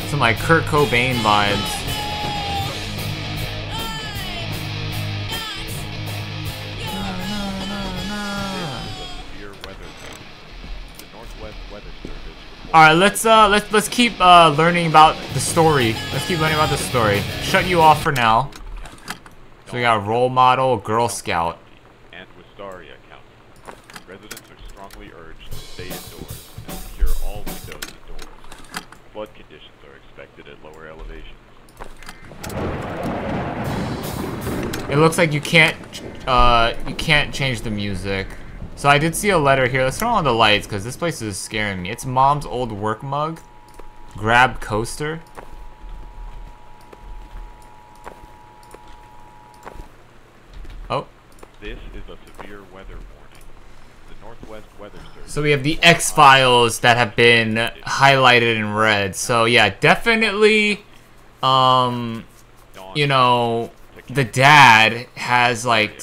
Some like Kurt Cobain vibes. Alright, let's keep learning about the story. Let's keep learning about the story. Shut you off for now. So we got role model, Girl Scout. And Wistaria County. Residents are strongly urged to stay indoors and secure all windows and doors. Flood conditions are expected at lower elevations. It looks like you can't change the music. So I did see a letter here. Let's turn on the lights because this place is scaring me. It's mom's old work mug. Grab coaster. Oh. This is a severe weather warning. The Northwest Weather Service. So we have the X-Files that have been highlighted in red. So yeah, definitely, you know, the dad has like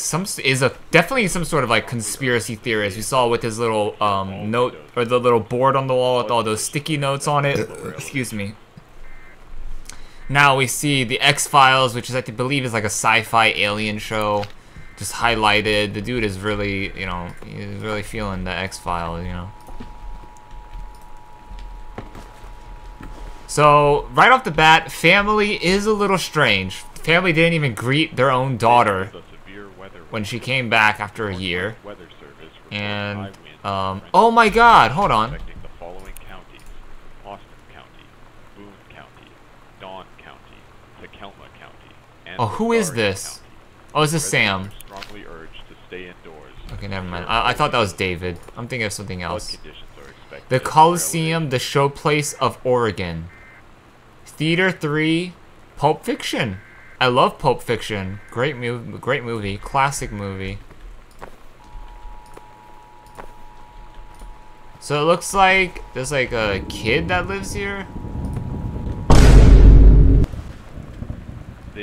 definitely some sort of like conspiracy theorist. We saw with his little note or the little board on the wall with all those sticky notes on it. Excuse me. Now we see the X-Files, which is I believe is like a sci-fi alien show, just highlighted. The dude is really, you know, he's really feeling the X-Files, you know. So right off the bat, family is a little strange. Family didn't even greet their own daughter when she came back after a year. And, oh my god, hold on. Oh, who is this? Oh, is this Sam? Okay, never mind. I thought that was David. I'm thinking of something else. The Coliseum, the Showplace of Oregon. Theater 3, Pulp Fiction. I love Pulp Fiction. Great movie, classic movie. So it looks like there's like a kid that lives here.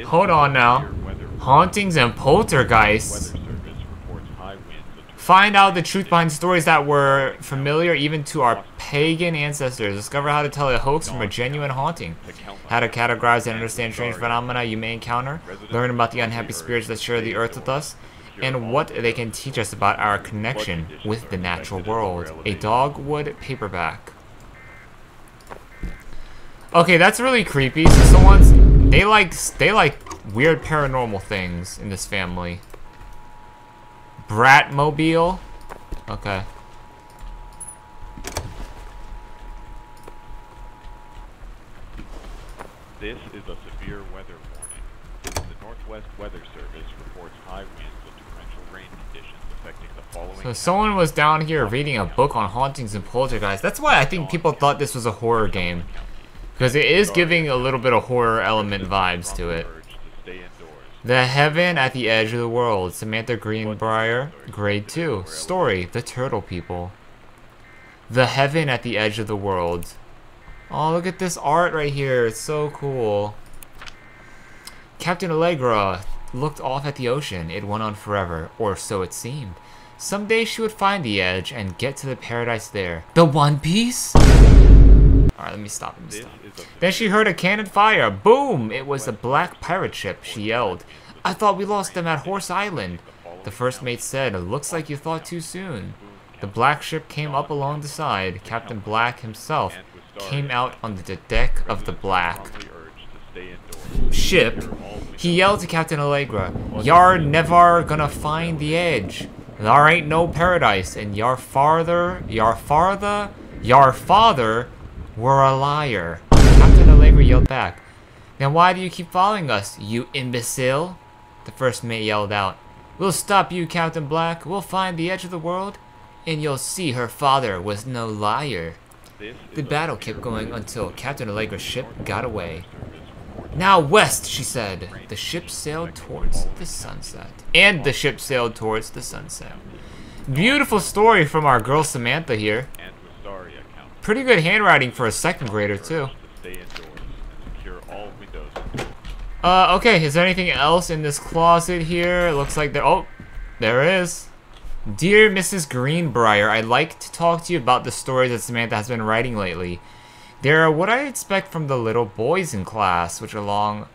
Hold on now. Hauntings and poltergeists. Find out the truth behind stories that were familiar even to our pagan ancestors. Discover how to tell a hoax from a genuine haunting. How to categorize and understand strange phenomena you may encounter. Learn about the unhappy spirits that share the earth with us. And what they can teach us about our connection with the natural world. A Dogwood paperback. Okay, that's really creepy. So they like weird paranormal things in this family. Bratmobile. Okay. This is a severe weather warning. The Northwest Weather Service reports high winds and torrential rain conditions affecting the following. So someone was down here reading a book on hauntings and poltergeists. That's why I think people thought this was a horror game. Because it is giving a little bit of horror element vibes to it. The Heaven at the Edge of the World. Samantha Greenbriar, Grade 2. Story, The Turtle People. The Heaven at the Edge of the World. Oh, look at this art right here. It's so cool. Captain Allegra looked off at the ocean. It went on forever, or so it seemed. Someday she would find the edge and get to the paradise there. The One Piece? Alright, let me stop. Then she heard a cannon fire. Boom! It was a black pirate ship. She yelled. I thought we lost them at Horse Island. The first mate said, looks like you thought too soon. The black ship came up along the side. Captain Black himself came out on the deck of the black ship. He yelled to Captain Allegra, "You're never gonna find the edge. There ain't no paradise, and your father were a liar." Captain Allegra yelled back, "Then why do you keep following us, you imbecile?" The first mate yelled out, "We'll stop you, Captain Black. We'll find the edge of the world, and you'll see her father was no liar." The battle kept going until Captain Allegra's ship got away. "Now west," she said. The ship sailed towards the sunset. And the ship sailed towards the sunset. Beautiful story from our girl Samantha here. Pretty good handwriting for a second grader too. Okay, is there anything else in this closet here? It looks like there, oh, there is. Dear Mrs. Greenbriar, I'd like to talk to you about the stories that Samantha has been writing lately. They are what I expect from the little boys in class, which along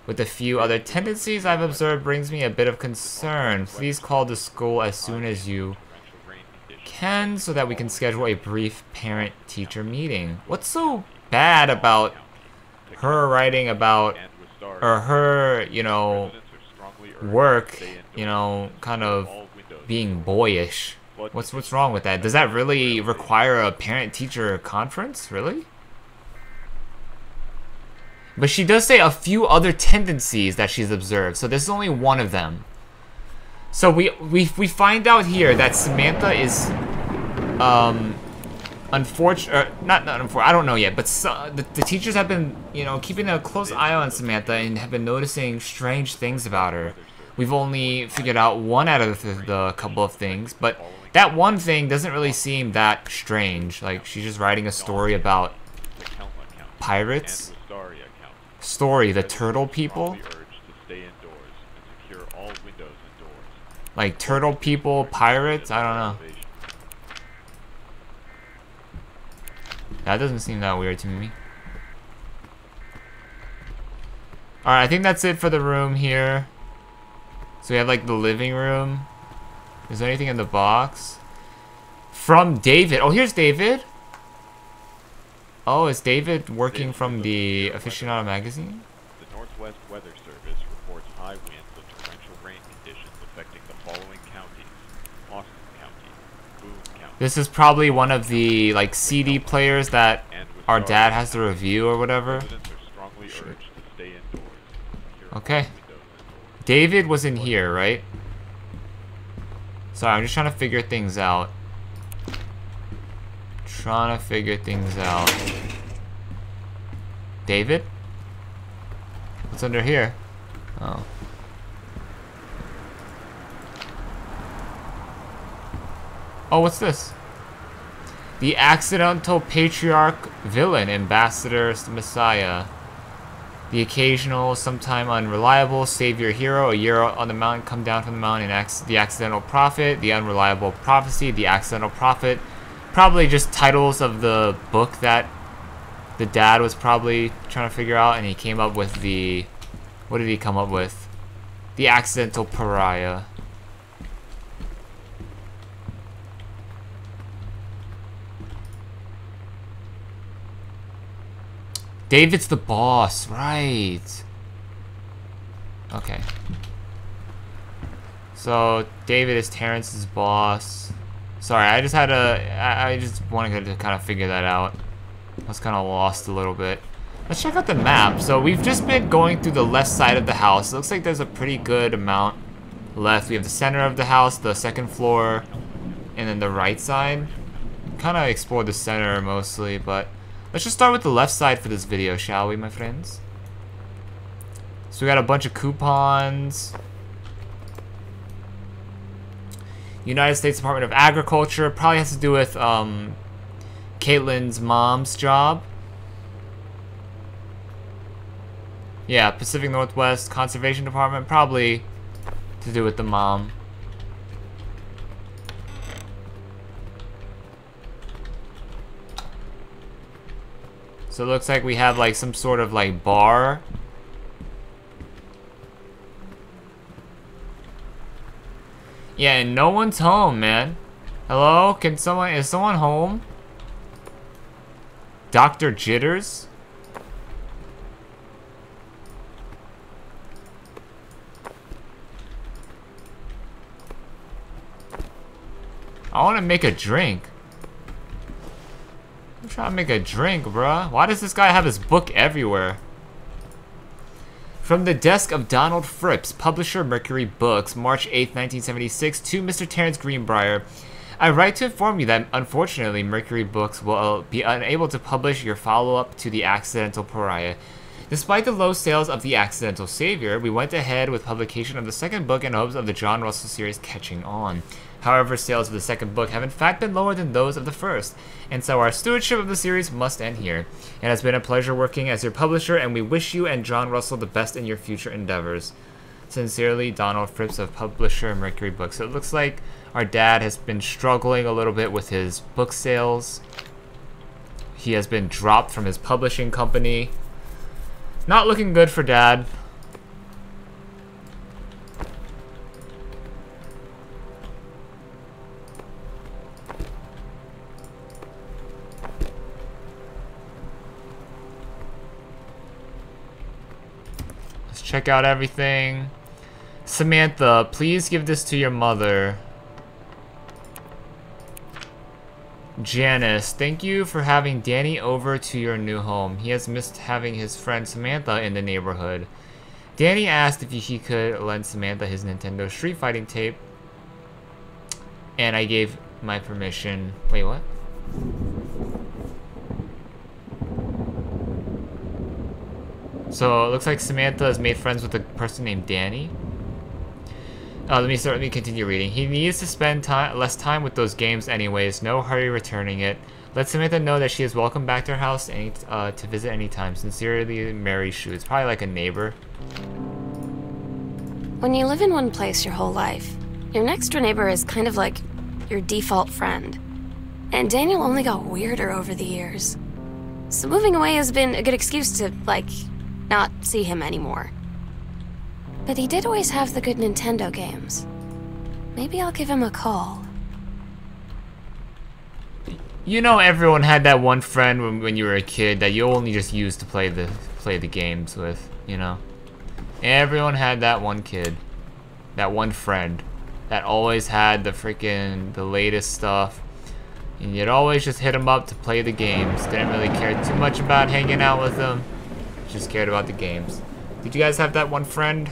with a few other tendencies I've observed brings me a bit of concern. Please call the school as soon as you attend so that we can schedule a brief parent-teacher meeting. What's so bad about her writing about, or her, you know, work, you know, kind of being boyish? What's wrong with that? Does that really require a parent-teacher conference? Really? But she does say a few other tendencies that she's observed, so this is only one of them. So we find out here that Samantha is, unfortunate, not unfortunate, I don't know yet, but the teachers have been, you know, keeping a close eye on Samantha and have been noticing strange things about her. We've only figured out one out of the couple of things, but that one thing doesn't really seem that strange. Like, she's just writing a story about pirates. Story, the turtle people. Like, turtle people, pirates? I don't know. That doesn't seem that weird to me. Alright, I think that's it for the room here. So we have, like, the living room. Is there anything in the box? From David. Oh, here's David. Oh, is David working from the Aficionado magazine? The Northwest Weather Service reports high winds and torrential rain conditions affecting the following counties: Austin County, Boone County. This is probably one of the, like, CD players that our dad has to review or whatever. Residents are strongly urged to stay indoors. Okay. David was in here, right? Sorry, I'm just trying to figure things out. David? What's under here? Oh. Oh, what's this? The accidental patriarch villain, ambassador Messiah. The occasional, sometime unreliable, savior hero, a hero on the mountain, come down from the mountain, the accidental prophet, the unreliable prophecy, the accidental prophet. Probably just titles of the book that the dad was probably trying to figure out, and he came up with the... What did he come up with? The accidental pariah. David's the boss, right. Okay. So, David is Terrence's boss. Sorry, I just had I just wanted to kind of figure that out. I was kind of lost a little bit. Let's check out the map. So, we've just been going through the left side of the house. It looks like there's a pretty good amount left. We have the center of the house, the second floor, and then the right side. Kind of explored the center mostly, but... Let's just start with the left side for this video, shall we, my friends? So we got a bunch of coupons. United States Department of Agriculture. Probably has to do with Kaitlin's mom's job. Yeah, Pacific Northwest Conservation Department. Probably to do with the mom. So it looks like we have like some sort of like bar. Yeah, and no one's home, man. Hello? Is someone home? Dr. Jitters? I want to make a drink. I'm trying to make a drink, bruh. Why does this guy have his book everywhere? From the desk of Donald Phipps, publisher, Mercury Books, March 8th, 1976, to Mr. Terrence Greenbriar. I write to inform you that, unfortunately, Mercury Books will be unable to publish your follow-up to The Accidental Pariah. Despite the low sales of The Accidental Savior, we went ahead with publication of the second book in hopes of the John Russell series catching on. However, sales of the second book have in fact been lower than those of the first, and so our stewardship of the series must end here. It has been a pleasure working as your publisher, and we wish you and John Russell the best in your future endeavors. Sincerely, Donald Phipps of publisher Mercury Books. So it looks like our dad has been struggling a little bit with his book sales. He has been dropped from his publishing company. Not looking good for dad. check out everything. Samantha, please give this to your mother. Janice, thank you for having Danny over to your new home. He has missed having his friend Samantha in the neighborhood. Danny asked if he could lend Samantha his Nintendo Street Fighting tape, and I gave my permission. Wait, what? So it looks like Samantha has made friends with a person named Danny. Let me continue reading. He needs to spend less time with those games anyways. No hurry returning it. Let Samantha know that she is welcome back to her house to visit anytime. Sincerely, Mary Shu. It's probably like a neighbor. When you live in one place your whole life, your next door neighbor is kind of like your default friend. And Daniel only got weirder over the years. So moving away has been a good excuse to, like, not see him anymore. But he did always have the good Nintendo games. Maybe I'll give him a call. You know, everyone had that one friend when you were a kid that you only just used to play the games with, you know? Everyone had that one kid, that one friend that always had the latest stuff, and you'd always just hit him up to play the games. Didn't really care too much about hanging out with them, just cared about the games. Did you guys have that one friend?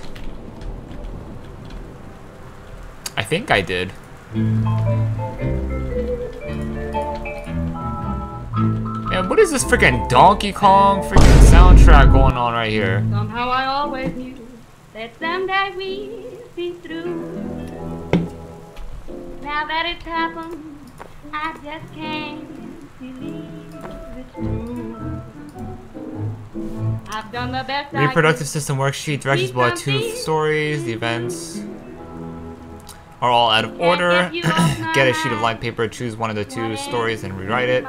I think I did. Man, what is this freaking Donkey Kong freaking soundtrack going on right here? Somehow I always knew that someday we'd be through. Now that it's happened, I just can't believe it's true. I've done the best I Reproductive system worksheet, directions below 2 stories, the events are all out of order. Get a sheet of lined paper, choose one of the 2 stories and rewrite it.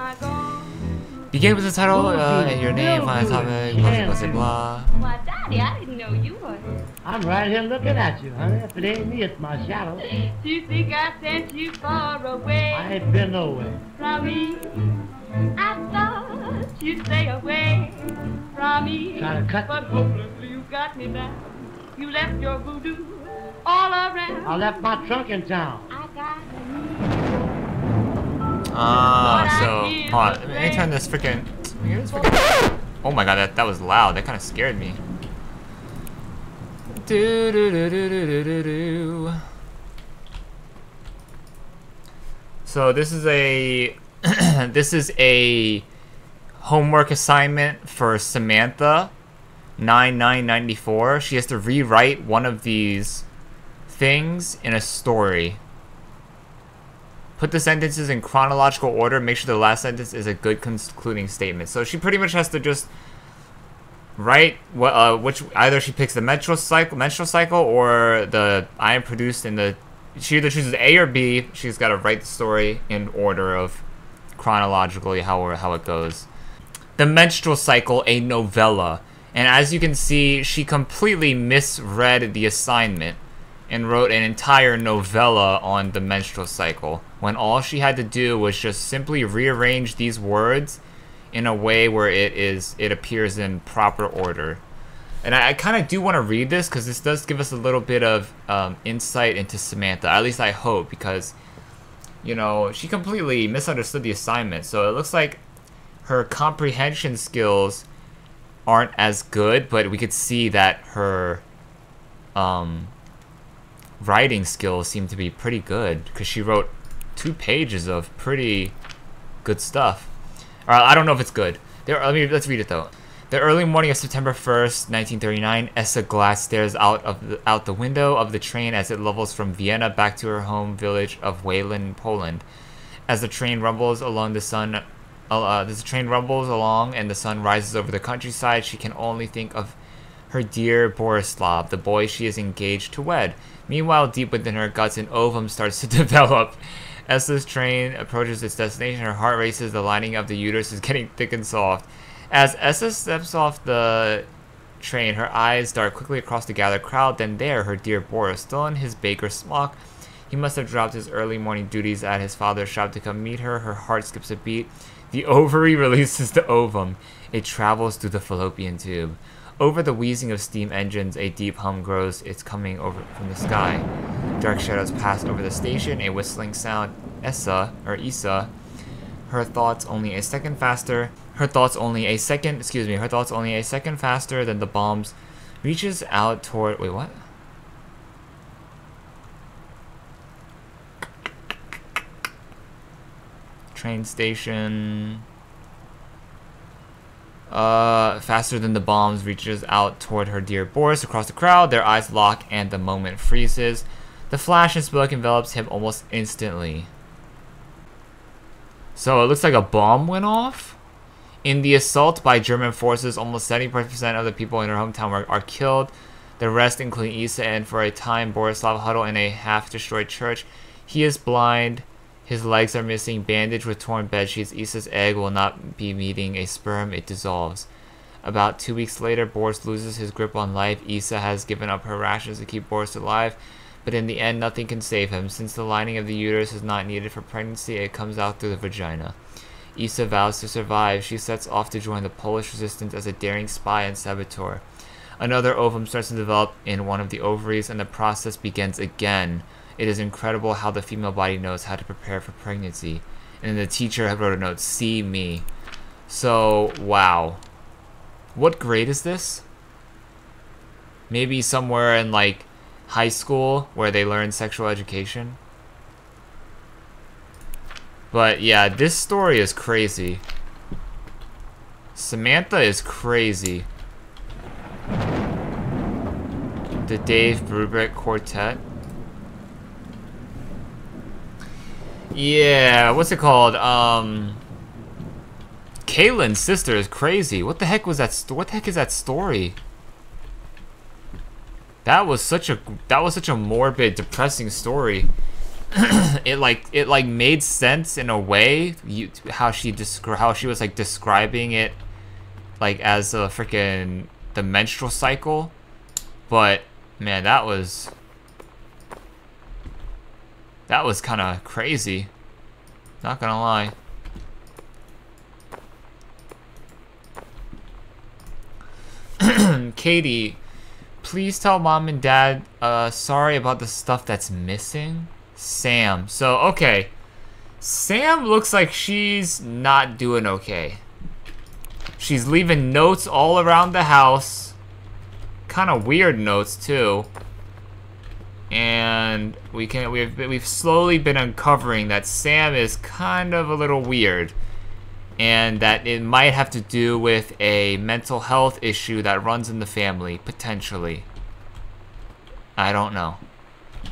Begin with the title and your name, find a topic, blah, blah, blah. Why, Daddy, I didn't know you were. I'm right here looking at you, honey. If it ain't me, it's my shadow. Do you think I sent you far away? I ain't been nowhere. From me, I thought you'd stay away from me. Trying to cut but hopelessly you got me back. You left your voodoo all around. I left my trunk in town. I got so, hold on, let me turn this freaking, oh my god, that was loud, that kind of scared me. So this is a, this is a homework assignment for Samantha, 9994. She has to rewrite one of these things in a story. Put the sentences in chronological order. Make sure the last sentence is a good concluding statement. So she pretty much has to just write which either she picks the menstrual cycle or the I am produced in the. She either chooses A or B. She's got to write the story in order of chronologically how it goes. The menstrual cycle, a novella, and as you can see, she completely misread the assignment and wrote an entire novella on the menstrual cycle, when all she had to do was just simply rearrange these words in a way where it appears in proper order. And I kind of do want to read this because this does give us a little bit of insight into Samantha, at least I hope, because, you know, she completely misunderstood the assignment. So it looks like her comprehension skills aren't as good, but we could see that her writing skills seem to be pretty good, because she wrote 2 pages of pretty good stuff. I don't know if it's good. Let's read it though. The early morning of September 1st, 1939, Essa Glass stares out the window of the train as it levels from Vienna back to her home village of Wayland, Poland. As the train rumbles along, and the sun rises over the countryside, she can only think of her dear Borislav, the boy she is engaged to wed. Meanwhile, deep within her guts, an ovum starts to develop. As this train approaches its destination, her heart races, the lining of the uterus is getting thick and soft. As Essa steps off the train, her eyes dart quickly across the gathered crowd. Then there, her dear Boris, still in his baker's smock. He must have dropped his early morning duties at his father's shop to come meet her. Her heart skips a beat. The ovary releases the ovum. It travels through the fallopian tube. Over the wheezing of steam engines, a deep hum grows. It's coming over from the sky. Dark shadows pass over the station, a whistling sound. Issa, her thoughts only a second faster. Her thoughts only a second faster than the bombs reaches out toward. Wait, what? Train station. Faster than the bombs reaches out toward her dear Boris across the crowd. Their eyes lock and the moment freezes. The flash and smoke envelops him almost instantly. So it looks like a bomb went off. In the assault by German forces, almost 70% of the people in her hometown are killed. The rest, including Issa and for a time Borislav, huddle in a half-destroyed church. He is blind. His legs are missing, bandaged with torn bedsheets. Issa's egg will not be meeting a sperm, it dissolves. About 2 weeks later, Boris loses his grip on life. Issa has given up her rations to keep Boris alive, but in the end, nothing can save him. Since the lining of the uterus is not needed for pregnancy, it comes out through the vagina. Issa vows to survive. She sets off to join the Polish resistance as a daring spy and saboteur. Another ovum starts to develop in one of the ovaries, and the process begins again. It is incredible how the female body knows how to prepare for pregnancy. And the teacher wrote a note, "See me." So, wow. What grade is this? Maybe somewhere in, like, high school where they learn sexual education? But, yeah, this story is crazy. Samantha is crazy. The Dave Brubeck Quartet. Yeah, what's it called? Caitlin's sister is crazy. What the heck was that? What the heck is that story? That was such a morbid, depressing story. it like made sense in a way. How she was like describing it, like as a freaking the menstrual cycle. But man, that was kind of crazy. Not gonna lie. Katie, please tell mom and dad sorry about the stuff that's missing. Sam. So, okay. Sam looks like she's not doing okay. She's leaving notes all around the house. Kind of weird notes, too. And we've slowly been uncovering that Sam is kind of a little weird, and that it might have to do with a mental health issue that runs in the family, potentially. I don't know.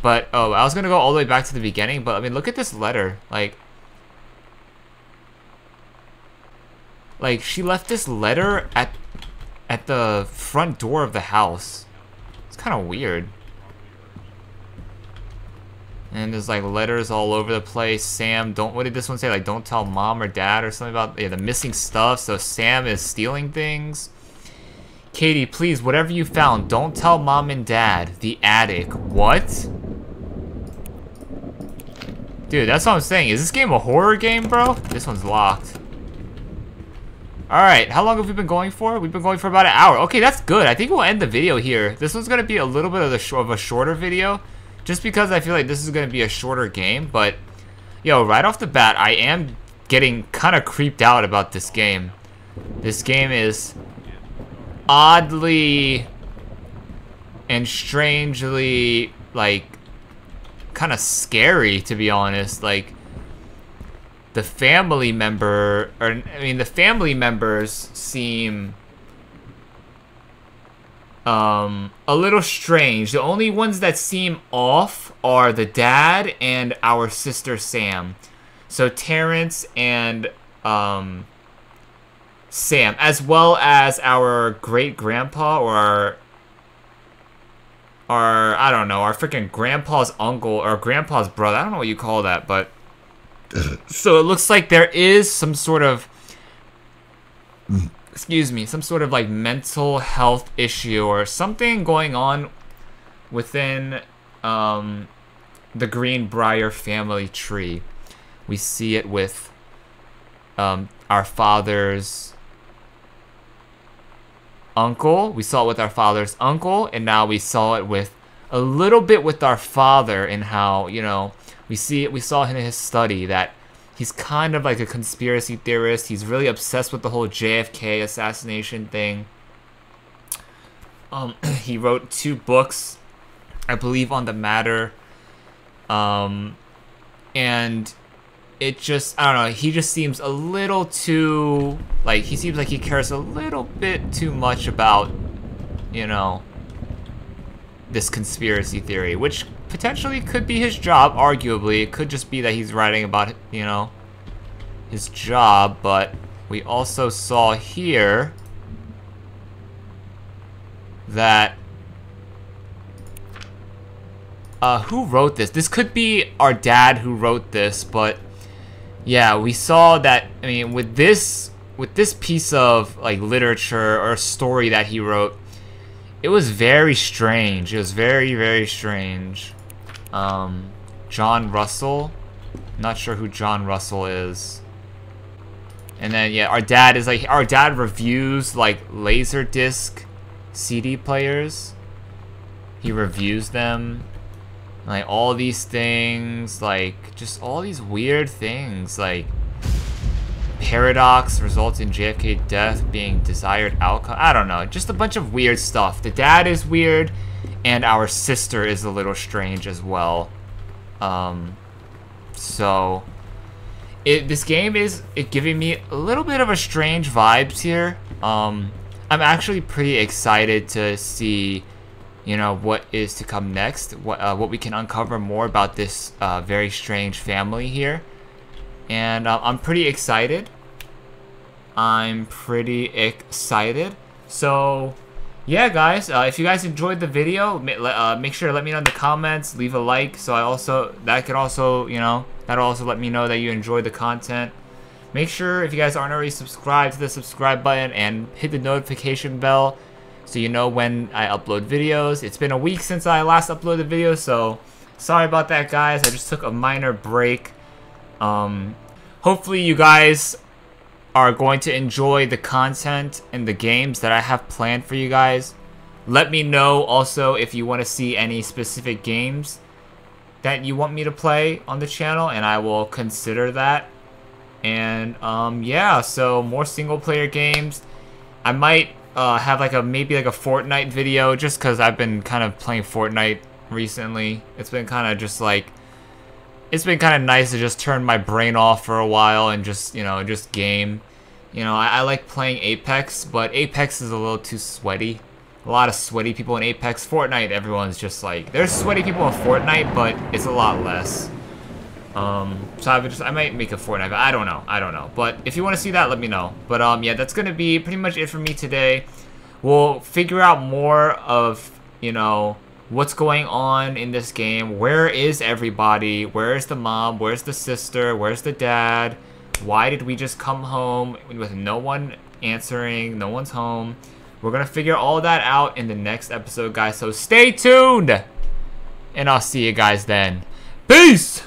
But, oh, I was gonna go all the way back to the beginning, but I mean, look at this letter. Like she left this letter at the front door of the house. It's kind of weird. And there's like letters all over the place. Sam, what did this one say? Like, don't tell mom or dad or something about the missing stuff. So Sam is stealing things. Katie, please, whatever you found, don't tell mom and dad. The attic. What? Dude, that's what I'm saying. Is this game a horror game, bro? This one's locked. Alright, how long have we been going for? We've been going for about an hour. Okay, that's good. I think we'll end the video here. This one's going to be a little bit of a shorter video. Just because I feel like this is going to be a shorter game, but, yo, right off the bat, I am getting kind of creeped out about this game. This game is oddly and strangely, like, kind of scary, to be honest. Like, the family members seem a little strange. The only ones that seem off are the dad and our sister Sam. So Terrence and Sam, as well as our great grandpa or our I don't know, our freaking grandpa's uncle or grandpa's brother. I don't know what you call that, but so it looks like there is some sort of some sort of like mental health issue or something going on within the Greenbriar family tree. We see it with our father's uncle. We saw it with our father's uncle, and now we saw it with a little bit with our father, and how, you know, we saw in his study that he's kind of like a conspiracy theorist. He's really obsessed with the whole JFK assassination thing. He wrote 2 books, I believe, on the matter. And it just, I don't know, he just seems a little too, like, he seems like he cares a little bit too much about, you know, this conspiracy theory, which potentially could be his job, arguably. It could just be that he's writing about, you know, his job, but we also saw here that, who wrote this? This could be our dad who wrote this, but yeah, we saw that, I mean, with this piece of, like, literature or story that he wrote, it was very strange. It was very, very strange. John Russell. Not sure who John Russell is. And then, yeah, our dad reviews, like, Laserdisc CD players. He reviews them. Like, all these things, like, just all these weird things, like, paradox results in JFK death being desired outcome. I don't know, just a bunch of weird stuff. The dad is weird, and our sister is a little strange as well. So, this game is giving me a little bit of a strange vibes here. I'm actually pretty excited to see, you know, what is to come next, what we can uncover more about this very strange family here. And I'm pretty excited. So, yeah, guys, if you guys enjoyed the video, make sure to let me know in the comments, leave a like, so that'll also let me know that you enjoyed the content. Make sure, if you guys aren't already subscribed, to the subscribe button and hit the notification bell so you know when I upload videos. It's been a week since I last uploaded videos, so sorry about that, guys. I just took a minor break. Hopefully you guys are going to enjoy the content and the games that I have planned for you guys. Let me know also if you want to see any specific games that you want me to play on the channel, and I will consider that. And yeah, so more single player games. I might have maybe a Fortnite video, just because I've been kind of playing Fortnite recently. It's been kind of just like, it's been kind of nice to just turn my brain off for a while and just, you know, just game. You know, I like playing Apex, but Apex is a little too sweaty. A lot of sweaty people in Apex. Fortnite, everyone's just like, there's sweaty people in Fortnite, but it's a lot less. So I might make a Fortnite, but I don't know. But if you want to see that, let me know. But yeah, that's gonna be pretty much it for me today. We'll figure out more of, you know, what's going on in this game. Where is everybody? Where's the mom? Where's the sister? Where's the dad? Why did we just come home with no one answering? No one's home. We're gonna figure all that out in the next episode, guys, so stay tuned! And I'll see you guys then. Peace!